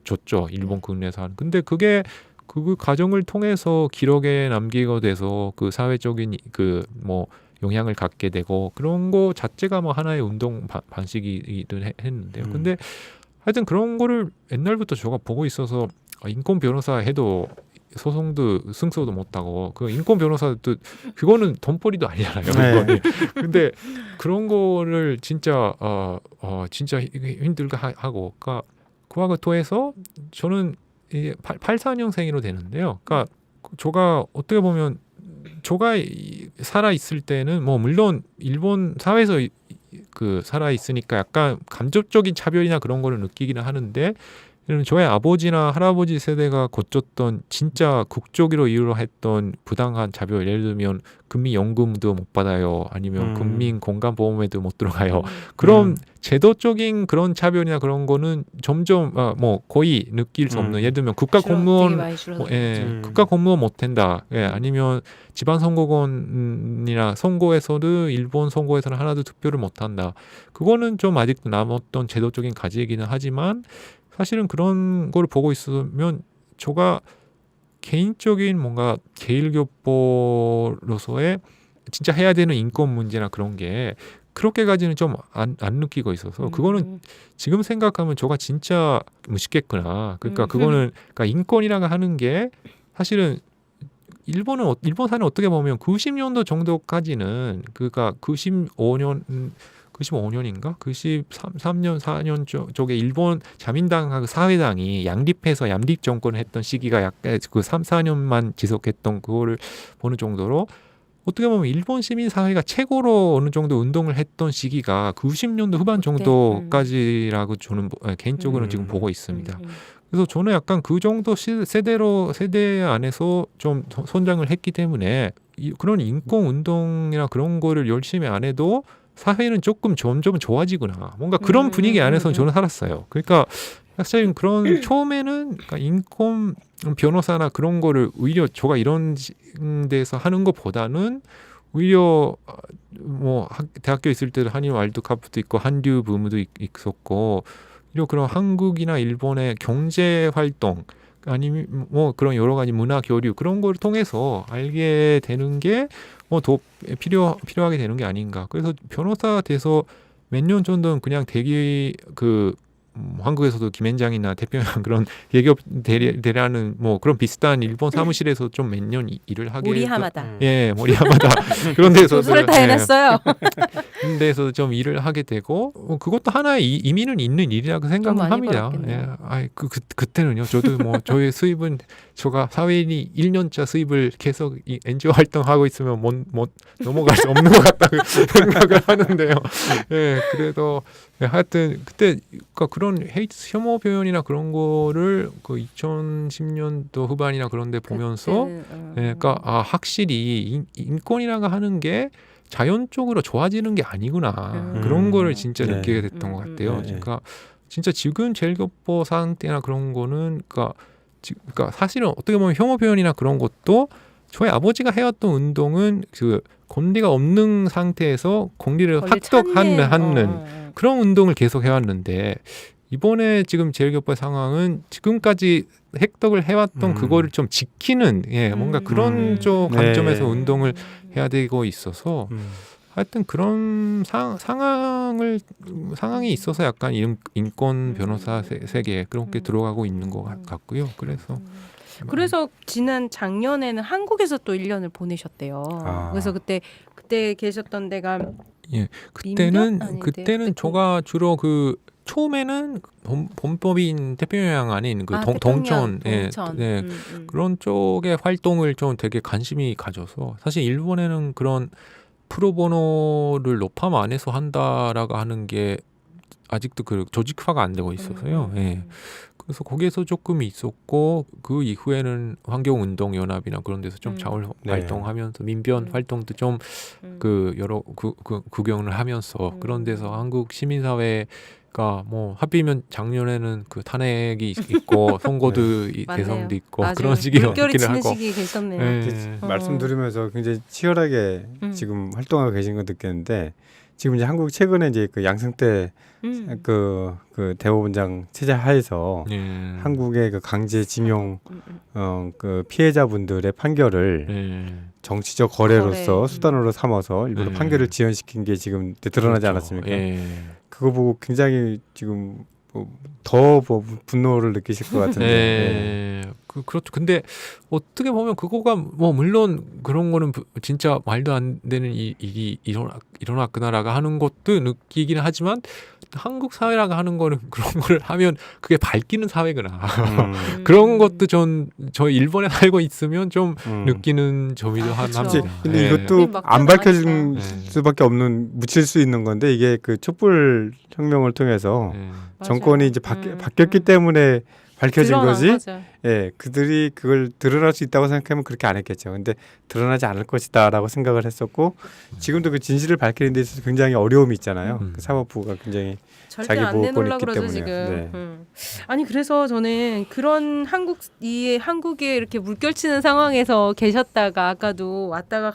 졌죠 일본 국내에서 하는. 근데 그게 그 과정을 통해서 기록에 남기게 돼서 그 사회적인 그 뭐 영향을 갖게 되고 그런 거 자체가 뭐 하나의 운동 방식이기도 했는데요. 근데 하여튼 그런 거를 옛날부터 제가 보고 있어서 인권 변호사 해도 소송도 승소도 못하고 그 인권 변호사도 그거는 돈벌이도 아니잖아요. 네. 근데 그런 거를 진짜 진짜 힘들게 하고 그러니까 그와 더해서 저는 84년생으로 되는데요. 그러니까 저가 어떻게 보면 저가 살아 있을 때는 뭐 물론 일본 사회에서 그 살아 있으니까 약간 간접적인 차별이나 그런 거를 느끼기는 하는데 저의 아버지나 할아버지 세대가 거쳤던 진짜 국적으로 이유로 했던 부당한 차별, 예를 들면 국민연금도 못 받아요, 아니면 국민건강보험에도 못 들어가요. 그런 제도적인 그런 차별이나 그런 거는 점점 뭐 거의 느낄 수 없는, 예를 들면 국가 공무원 국가 공무원 못 된다, 아니면 지방선거권이나 선거에서도 일본 선거에서는 하나도 투표를 못 한다. 그거는 좀 아직도 남았던 제도적인 가치이기는 하지만 사실은 그런 걸 보고 있으면 저가 개인적인 뭔가 제1교포로서의 진짜 해야 되는 인권 문제나 그런 게 그렇게까지는 좀 안 느끼고 있어서 그거는 지금 생각하면 저가 진짜 무식했구나. 그러니까 그거는 그러니까 인권이라고 하는 게 사실은 일본 사는 어떻게 보면 90년도 정도까지는 그러니까 95년인가? 93년, 4년 쪽에 일본 자민당하고 사회당이 양립해서 양립 정권을 했던 시기가 약간 그 3, 4년만 지속했던 그거를 보는 정도로 어떻게 보면 일본 시민 사회가 최고로 어느 정도 운동을 했던 시기가 90년도 후반 정도까지라고 저는 개인적으로는 지금 보고 있습니다. 그래서 저는 약간 그 정도 세대 안에서 좀 성장을 했기 때문에 그런 인권 운동이나 그런 거를 열심히 안 해도 사회는 조금 점점 좋아지구나. 뭔가 그런 분위기 안에서 저는 살았어요. 그러니까 사실 그런 처음에는 그러니까 인권 변호사나 그런 거를 오히려 저가 이런 데서 하는 것보다는 오히려 뭐 대학교 있을 때도 한일 월드컵도 있고 한류 붐도 있었고 오히려 그런 한국이나 일본의 경제 활동 아니면 뭐 그런 여러 가지 문화 교류 그런 걸 통해서 알게 되는 게 뭐 더 필요하게 되는 게 아닌가. 그래서 변호사 돼서 몇 년 정도는 그냥 대기 한국에서도 김앤장이나 대표랑 그런 대기업 대리하는 뭐 그런 비슷한 일본 사무실에서 좀 몇 년 일을 하게 모리하마다. 모리하마다 그런 데서 조수를 다 해놨어요. 그런 데서 좀 일을 하게 되고 그것도 하나의 의미는 있는 일이라고 생각을 합니다. 그때는요. 저도 뭐 저의 수입은 제가 사회인이 1년차 수입을 계속 이 NGO 활동하고 있으면 못 넘어갈 수 없는 것 같다고 생각을 하는데요. 그래도 하여튼 그때 그런 헤이트 혐오 표현이나 그런 거를 그 2010년도 후반이나 그런데 보면서 그러니까 확실히 인권이라고 하는 게 자연적으로 좋아지는 게 아니구나. 그런 거를 진짜 느끼게 됐던 것 같아요. 그러니까 진짜 지금 제1교포 상태나 그런 거는 그러니까 사실은 어떻게 보면 혐오 표현이나 그런 것도 저희 아버지가 해왔던 운동은 그 권리가 없는 상태에서 권리를 획득하는 그런 운동을 계속 해왔는데 이번에 지금 제1교포의 상황은 지금까지 획득을 해왔던 그거를 좀 지키는 뭔가 그런 쪽 관점에서 운동을 해야 되고 있어서 하여튼 그런 상황이 있어서 약간 인권 변호사 세계에 그렇게 들어가고 있는 것 같고요. 그래서 지난 작년에는 한국에서 또 1년을 보내셨대요. 그래서 그때 계셨던 데가 그때는 저가 주로 처음에는 범법인 태평양 아닌 동천. 그런 쪽의 활동을 좀 되게 관심이 가져서 사실 일본에는 그런 프로보노를 로펌 안에서 한다라고 하는 게 아직도 그 조직화가 안 되고 있어서요. 그래서 거기에서 조금 있었고 그 이후에는 환경운동연합이나 그런 데서 좀 자원 활동하면서 민변 활동도 좀 여러 구경을 하면서 그런 데서 한국 시민사회가 뭐 하필이면 작년에는 그 탄핵이 있고 선거도 대선도 있고 그런 시기를 하고 시기 계셨네요. 말씀 들으면서 굉장히 치열하게 지금 활동하고 계신 거 느꼈는데 지금 이제 한국 최근에 이제 그 양승태 그 대법원장 체제 하에서 한국의 그 강제징용 그 피해자분들의 판결을 정치적 거래로서 수단으로 삼아서 일부러 판결을 지연시킨 게 지금 드러나지 않았습니까? 그거 보고 굉장히 지금 더 분노를 느끼실 것 같은데. 그렇죠. 근데 어떻게 보면 그거가 뭐 물론 그런 거는 진짜 말도 안 되는 일이 일어났구나라가 하는 것도 느끼기는 하지만 한국 사회라고 하는 거는 그런 거를 하면 그게 밝히는 사회구나. 그런 것도 저 일본에 살고 있으면 좀 느끼는 점이기도 그쵸. 합니다. 근데 예. 이것도 막 안 밝혀질 네. 수밖에 없는 묻힐 수 있는 건데 이게 그 촛불 혁명을 통해서 예. 정권이 이제 바뀌었기 때문에 밝혀진 드러난 거지. 거죠. 예, 그들이 그걸 드러날 수 있다고 생각하면 그렇게 안 했겠죠. 근데 드러나지 않을 것이다라고 생각을 했었고 지금도 그 진실을 밝히는 데 있어서 굉장히 어려움이 있잖아요. 그 사법부가 굉장히 절대 자기 안 보호권이 내놓으려 있기 그러죠 때문에요. 지금. 네. 아니 그래서 저는 그런 한국에 이렇게 물결치는 상황에서 계셨다가 아까도 왔다가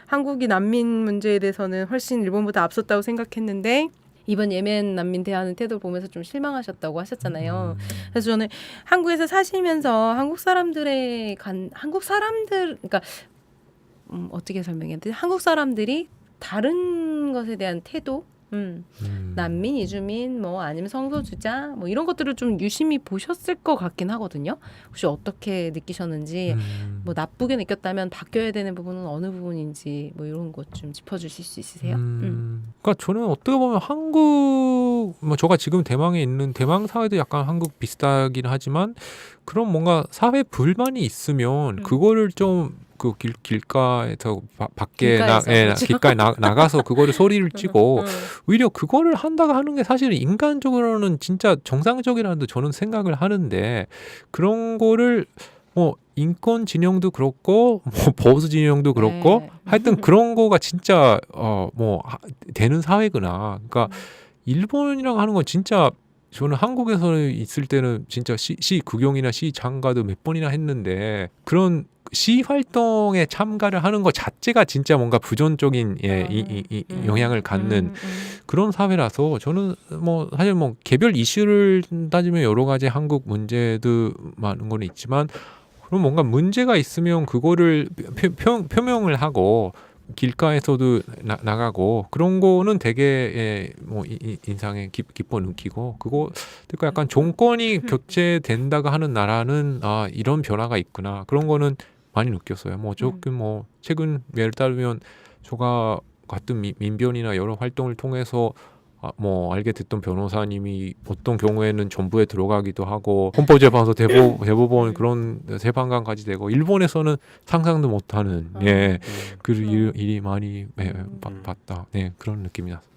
한국이 난민 문제에 대해서는 훨씬 일본보다 앞섰다고 생각했는데 이번 예멘 난민 대하는 태도를 보면서 좀 실망하셨다고 하셨잖아요. 그래서 저는 한국에서 사시면서 한국 사람들 그러니까 어떻게 설명해야 되지? 한국 사람들이 다른 것에 대한 태도, 난민, 이주민, 뭐 아니면 성소수자, 뭐 이런 것들을 좀 유심히 보셨을 것 같긴 하거든요. 혹시 어떻게 느끼셨는지, 뭐 나쁘게 느꼈다면 바뀌어야 되는 부분은 어느 부분인지, 뭐 이런 것 좀 짚어주실 수 있으세요? 그러니까 저는 어떻게 보면 한국, 뭐 제가 지금 대망에 있는 대망 사회도 약간 한국 비슷하긴 하지만 그런 뭔가 사회 불만이 있으면 그거를 좀 그 길가에서 밖에 그렇죠. 길가에 나가서 그거를 소리를 찌고 오히려 그거를 한다고 하는 게 사실은 인간적으로는 진짜 정상적이라는 저는 생각을 하는데 그런 거를 뭐 인권 진영도 그렇고 뭐 보수 진영도 그렇고 네. 하여튼 그런 거가 진짜 되는 사회구나. 그러니까 일본이라고 하는 건 진짜 저는 한국에서 있을 때는 진짜 시 구경이나 시 장가도 몇 번이나 했는데 그런 시 활동에 참가를 하는 것 자체가 진짜 뭔가 부정적인 영향을 갖는 그런 사회라서 저는 뭐 사실 뭐 개별 이슈를 따지면 여러 가지 한국 문제도 많은 건 있지만 그럼 뭔가 문제가 있으면 그거를 표명을 하고 길가에서도 나가고 그런 거는 되게 뭐 인상에 기뻐 느끼고 그거 그러니까 약간 정권이 교체된다고 하는 나라는 이런 변화가 있구나 그런 거는 많이 느꼈어요. 뭐 조금 뭐 최근 예를 따르면 제가 같은 민변이나 여러 활동을 통해서 뭐 알게 됐던 변호사님이 어떤 경우에는 정부에 들어가기도 하고 헌법재판소 대법원 그런 재판관까지 되고 일본에서는 상상도 못하는 그 일이 많이 봤다. 네 그런 느낌이 났습니다.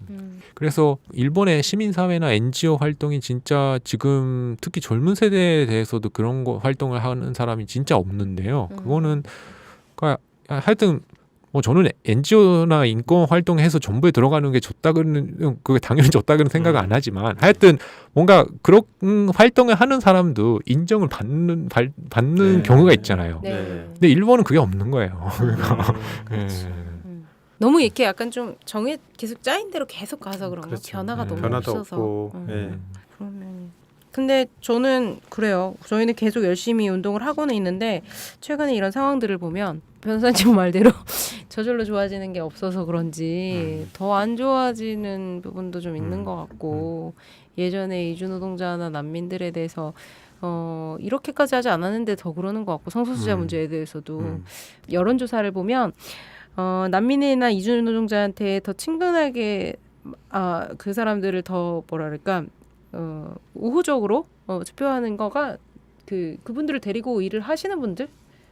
그래서 일본의 시민사회나 NGO 활동이 진짜 지금 특히 젊은 세대에 대해서도 그런 거 활동을 하는 사람이 진짜 없는데요. 그거는 그러니까 하여튼 뭐 저는 NGO나 인권 활동해서 정부에 들어가는 게 좋다고는 그게 당연히 좋다고는 생각을 안 하지만 하여튼 뭔가 그런 활동을 하는 사람도 인정을 받는 경우가 있잖아요. 네. 근데 일본은 그게 없는 거예요. 너무 이렇게 약간 좀 계속 짜인 대로 계속 가서 그런 거 그렇죠. 변화가 너무 변화도 없어서. 없고. 그러면 근데 저는 그래요. 저희는 계속 열심히 운동을 하고는 있는데 최근에 이런 상황들을 보면 변호사님 말대로 저절로 좋아지는 게 없어서 그런지 더 안 좋아지는 부분도 좀 있는 것 같고 예전에 이주노동자나 난민들에 대해서 이렇게까지 하지 않았는데 더 그러는 것 같고 성소수자 문제에 대해서도 여론조사를 보면 난민이나 이주노동자한테 더 친근하게 그 사람들을 더 뭐랄까 우호적으로 투표하는 거가 그분들을 데리고 일을 하시는 분들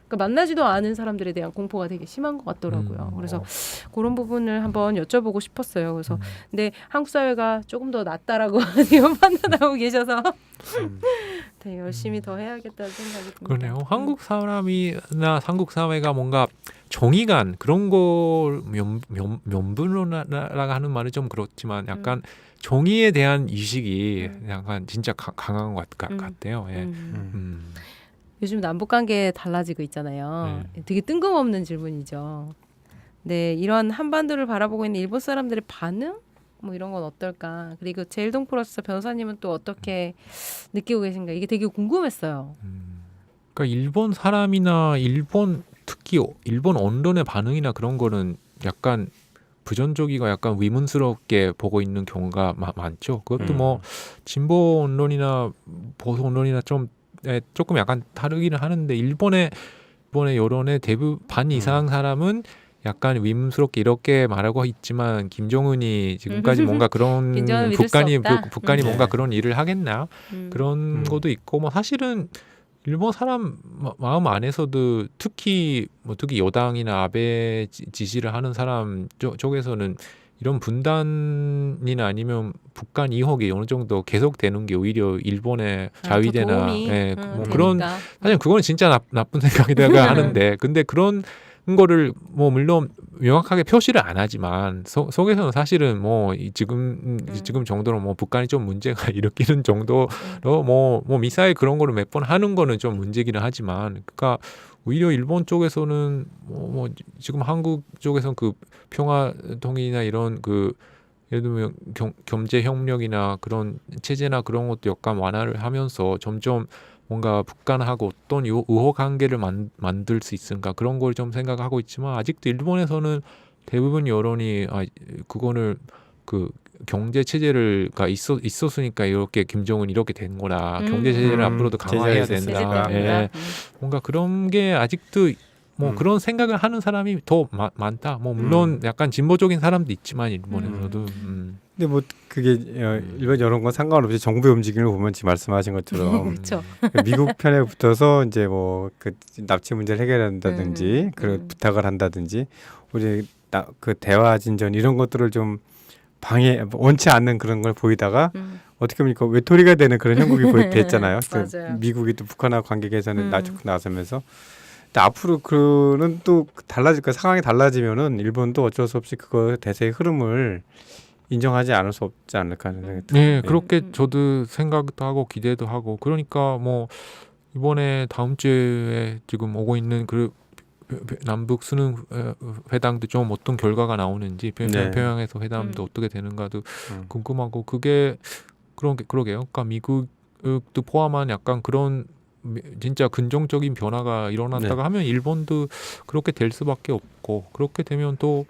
그러니까 만나지도 않은 사람들에 대한 공포가 되게 심한 것 같더라고요. 그래서 그런 부분을 한번 여쭤보고 싶었어요. 그래서 근데 한국 사회가 조금 더 낫다라고 지금 판단하고 계셔서 되게 열심히 더 해야겠다는 생각이 듭니다. 그러네요. 한국 사람이나 한국 사회가 뭔가 정의감 그런 걸 면분로라고 하는 말은 좀 그렇지만 약간 정의에 대한 인식이 약간 진짜 강한 것 같아요. 요즘 남북 관계 달라지고 있잖아요. 되게 뜬금없는 질문이죠. 네, 이런 한반도를 바라보고 있는 일본 사람들의 반응? 뭐 이런 건 어떨까? 그리고 제일동프로서 변호사님은 또 어떻게 느끼고 계신가? 이게 되게 궁금했어요. 그러니까 일본 사람이나 특히 일본 언론의 반응이나 그런 거는 약간 부정적이고 약간 위문스럽게 보고 있는 경우가 많죠. 그것도 뭐 진보 언론이나 보수 언론이나 좀 조금 약간 다르기는 하는데 일본의 여론의 대부분 반 이상 사람은 약간 위임스럽게 이렇게 말하고 있지만 김정은이 지금까지 뭔가 그런 김정은 믿을 수 없다. 북한이 뭔가 네. 그런 일을 하겠나 그런 것도 있고 뭐 사실은 일본 사람 마음 안에서도 특히 여당이나 아베 지지를 하는 사람 쪽에서는 이런 분단이나 아니면 북한 이혹이 어느 정도 계속되는 게 오히려 일본의 자위대나 도움이, 뭐 그런 되니까. 사실 그건 진짜 나쁜 생각이다가 하는데 근데 그런 거를 뭐 물론 명확하게 표시를 안 하지만 속에서는 사실은 뭐 지금 정도로 뭐 북한이 좀 문제가 일으키는 정도로 뭐 미사일 그런 거를 몇 번 하는 거는 좀 문제기는 하지만 그러니까 오히려 일본 쪽에서는 뭐 지금 한국 쪽에서는 그 평화 통일이나 이런 그 예를 들면 경제 협력이나 그런 체제나 그런 것도 약간 완화를 하면서 점점 뭔가 북한하고 어떤 의호 관계를 만들 수 있을까 그런 걸 좀 생각하고 있지만 아직도 일본에서는 대부분 여론이 그거를 그 경제 체제가 있었으니까 이렇게 김정은 이렇게 된 거라 경제 체제를 앞으로도 강화해야 제재가 된다. 있었으니까. 예. 뭔가 그런 게 아직도 뭐 그런 생각을 하는 사람이 더 많다. 뭐 물론 약간 진보적인 사람도 있지만 일본에서도. 근데 뭐 그게 일본 여론과 상관없이 정부의 움직임을 보면 지금 말씀하신 것처럼 그렇죠. 미국 편에 붙어서 이제 뭐 그 납치 문제를 해결한다든지 그런 부탁을 한다든지 우리 그 대화 진전 이런 것들을 좀 원치 않는 그런 걸 보이다가 어떻게 보면 그 외톨이가 되는 그런 형국이 됐잖아요. 맞아요. 미국이 또 북한하고 관계 개선에 나서면서 근데 앞으로 그는 또 달라질 거야. 상황이 달라지면은 일본도 어쩔 수 없이 그거 대세의 흐름을 인정하지 않을 수 없지 않을까 하는 생각이 들어요. 네, 그렇게 저도 생각도 하고 기대도 하고 그러니까 뭐 이번에 다음 주에 지금 오고 있는 그 남북 수능 회담도 좀 어떤 결과가 나오는지 평양에서 회담도 어떻게 되는가도 궁금하고 그게 그러게요. 그러니까 미국도 포함한 약간 그런 진짜 긍정적인 변화가 일어났다가 하면 일본도 그렇게 될 수밖에 없고 그렇게 되면 또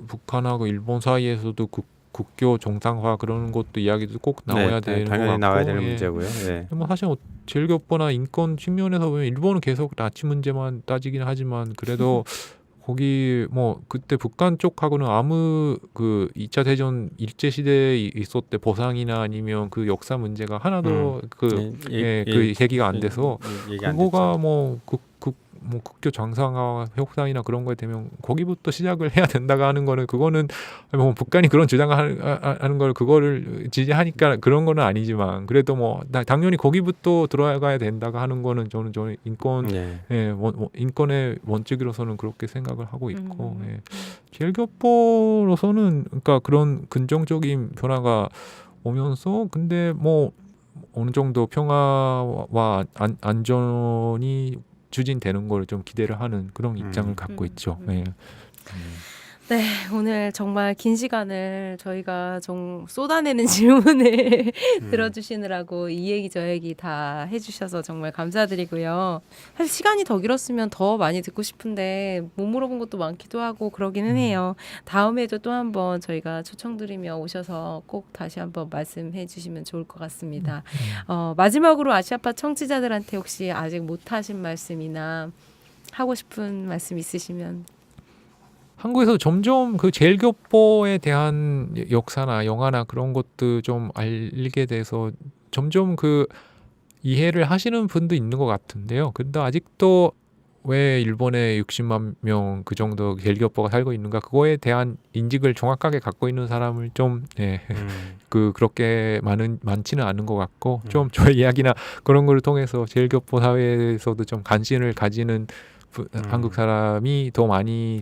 북한하고 일본 사이에서도 국교 정상화 그런 것도 이야기도 꼭 나와야 되는 것 당연히 같고 나와야 되는 문제고요. 예. 뭐 사실 제일교포나 인권 측면에서 보면 일본은 계속 나치 문제만 따지긴 하지만 그래도 거기 뭐 그때 북한 쪽하고는 아무 그 2차 대전 일제 시대에 있었대 보상이나 아니면 그 역사 문제가 하나도 그 얘기가 안 돼서 그거가 뭐 국교 정상화 협상이나 그런 거에 되면 거기부터 시작을 해야 된다고 하는 거는 그거는 뭐 북한이 그런 주장을 하는 걸 그거를 지지하니까 그런 거는 아니지만 그래도 뭐 당연히 거기부터 들어가야 된다고 하는 거는 저는 인권의 원칙으로서는 그렇게 생각을 하고 있고 제일교포로서는 그러니까 그런 긍정적인 변화가 오면서 근데 뭐 어느 정도 평화와 안전이 추진되는 걸 좀 기대를 하는 그런 입장을 갖고 있죠. 네. 네, 오늘 정말 긴 시간을 저희가 좀 쏟아내는 질문을 들어주시느라고 이 얘기 저 얘기 다 해주셔서 정말 감사드리고요. 사실 시간이 더 길었으면 더 많이 듣고 싶은데 못 물어본 것도 많기도 하고 그러기는 해요. 다음에도 또 한번 저희가 초청드리며 오셔서 꼭 다시 한번 말씀해 주시면 좋을 것 같습니다. 마지막으로 아시아파 청취자들한테 혹시 아직 못하신 말씀이나 하고 싶은 말씀 있으시면 한국에서 점점 그 제일교포에 대한 역사나 영화나 그런 것도 좀 알게 돼서 점점 그 이해를 하시는 분도 있는 것 같은데요. 근데 아직도 왜 일본에 60만 명 그 정도 제일교포가 살고 있는가 그거에 대한 인식을 정확하게 갖고 있는 사람을 좀 그렇게 많지는 않은 것 같고 좀 저의 이야기나 그런 거를 통해서 제일교포 사회에서도 좀 관심을 가지는 한국 사람이 더 많이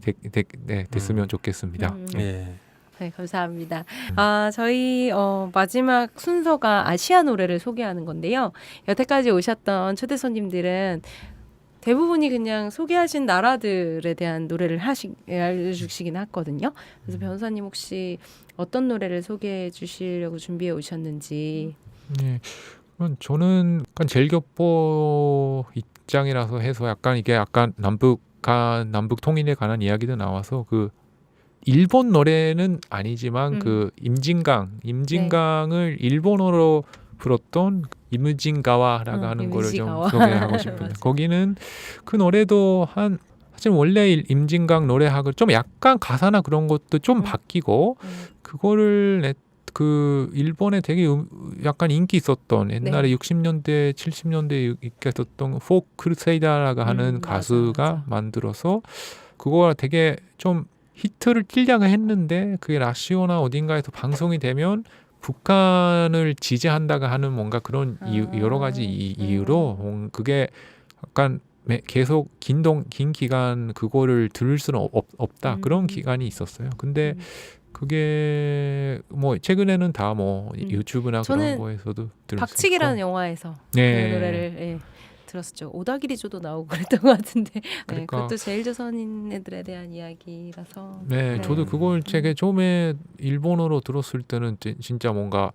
됐으면 좋겠습니다. 네, 감사합니다. 저희 마지막 순서가 아시아 노래를 소개하는 건데요. 여태까지 오셨던 초대 손님들은 대부분이 그냥 소개하신 나라들에 대한 노래를 알려주시긴 했거든요. 그래서 변호사님 혹시 어떤 노래를 소개해 주시려고 준비해 오셨는지. 네, 저는 약간 제일교포 입장이라서 해서 약간 이게 약간 남북 통일에 관한 이야기도 나와서 그 일본 노래는 아니지만 그 임진강을 일본어로 불었던 이무진가와라고 하는 거를 좀 이무지가와. 소개하고 싶은데 맞아. 거기는 그 노래도 사실 원래 임진강 노래하고 좀 약간 가사나 그런 것도 좀 바뀌고 그거를 그 일본에 되게 약간 인기 있었던 옛날에 60년대 70년대에 인기 있었던 포크 크루세이더라고 하는 가수가 맞아. 만들어서 그거가 되게 좀 히트를 찔려고 했는데 그게 라시오나 어딘가에서 방송이 되면 북한을 지지한다고 하는 뭔가 그런 여러 가지 이유로 그게 약간 계속 긴 기간 그거를 들을 수는 없다 그런 기간이 있었어요. 근데 그게 뭐 최근에는 다 뭐 유튜브나 그런 거에서도 들을 수 박치기라는 있고. 영화에서 네. 그 노래를 들었었죠. 오다기리조도 나오고 그랬던 것 같은데 그러니까. 그것도 제일조선인들에 대한 이야기라서 네, 저도 그걸 되게 처음에 일본어로 들었을 때는 진짜 뭔가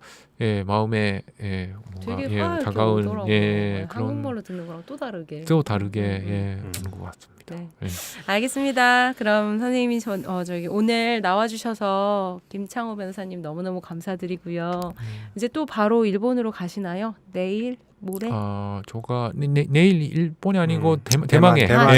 마음에 뭔가 되게 화가 다가온 오더라고요. 그런 한국말로 듣는 거랑 또 다르게. 또 다르게 하는 것 같습니다. 네. 예. 알겠습니다. 그럼 선생님이 저기 오늘 나와주셔서 김창호 변호사님 너무너무 감사드리고요. 이제 또 바로 일본으로 가시나요? 내일? 모레? 저가 내일 일본이 아니고 대망에. 대만.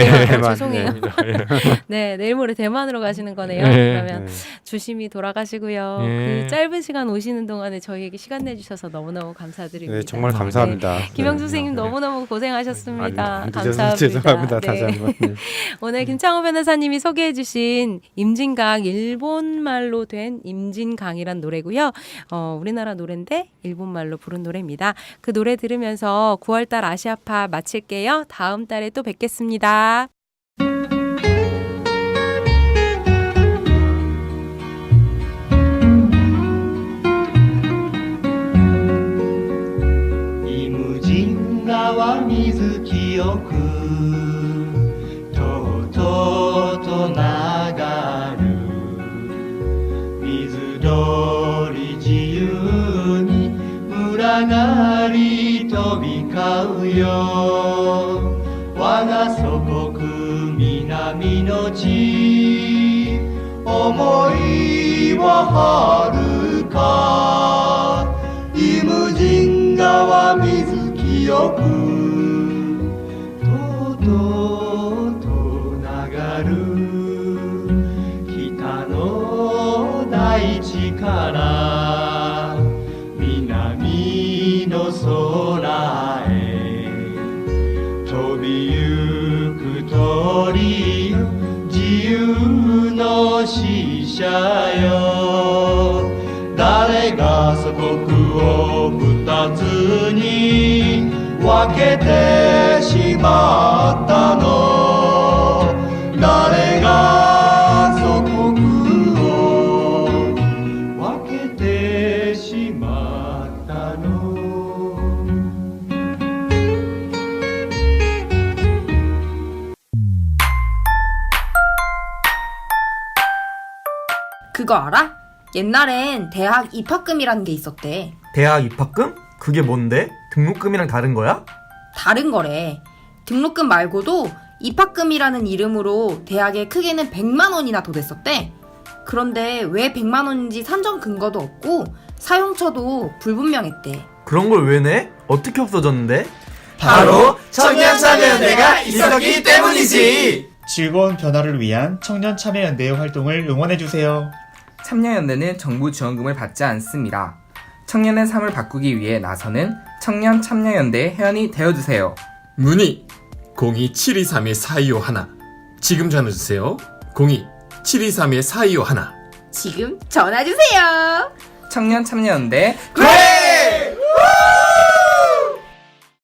죄송해요. 예. 네, 내일 모레 대만으로 가시는 거네요. 네. 그러면 조심히 돌아가시고요. 네. 그 짧은 시간 오시는 동안에 저희에게 시간 내주셔서 너무너무 감사드립니다. 네, 정말 감사합니다. 김영준 선생님 너무너무 고생하셨습니다. 아니, 감사합니다. 죄송합니다. 다시 네. 한번. 네. 오늘 김창호 변호사님이 소개해주신 임진강 일본말로 된 임진강이란 노래고요. 우리나라 노래인데 일본말로 부른 노래입니다. 그 노래 들으면서 9월달 아시아파 마칠게요. 다음 달에 또 뵙겠습니다.川水清くとうとうと流る水鳥自由に群がり飛び交うよ我が祖国南の地思いは遥かイムジン川水清くとうとうと流る北の大地から南の空へ飛びゆく鳥よ自由の使者よ誰が祖国を二つに分けてしまったの誰が祖国を分けてしまったの그거 알아? 옛날엔 대학 입학금이라는 게 있었대. 대학 입학금? 그게 뭔데? 등록금이랑 다른 거야? 다른 거래. 등록금 말고도 입학금이라는 이름으로 대학에 크게는 100만 원이나 더 냈었대. 그런데 왜 100만 원인지 산정 근거도 없고 사용처도 불분명했대. 그런 걸 왜 내? 어떻게 없어졌는데? 바로 청년참여연대가 있었기 때문이지. 즐거운 변화를 위한 청년참여연대의 활동을 응원해주세요. 참여연대는 정부 지원금을 받지 않습니다. 청년의 삶을 바꾸기 위해 나서는 청년참여연대의 회원이 되어주세요. 문의 02-723-4251 지금 전화주세요. 02-723-4251 지금 전화주세요. 청년참여연대 그래!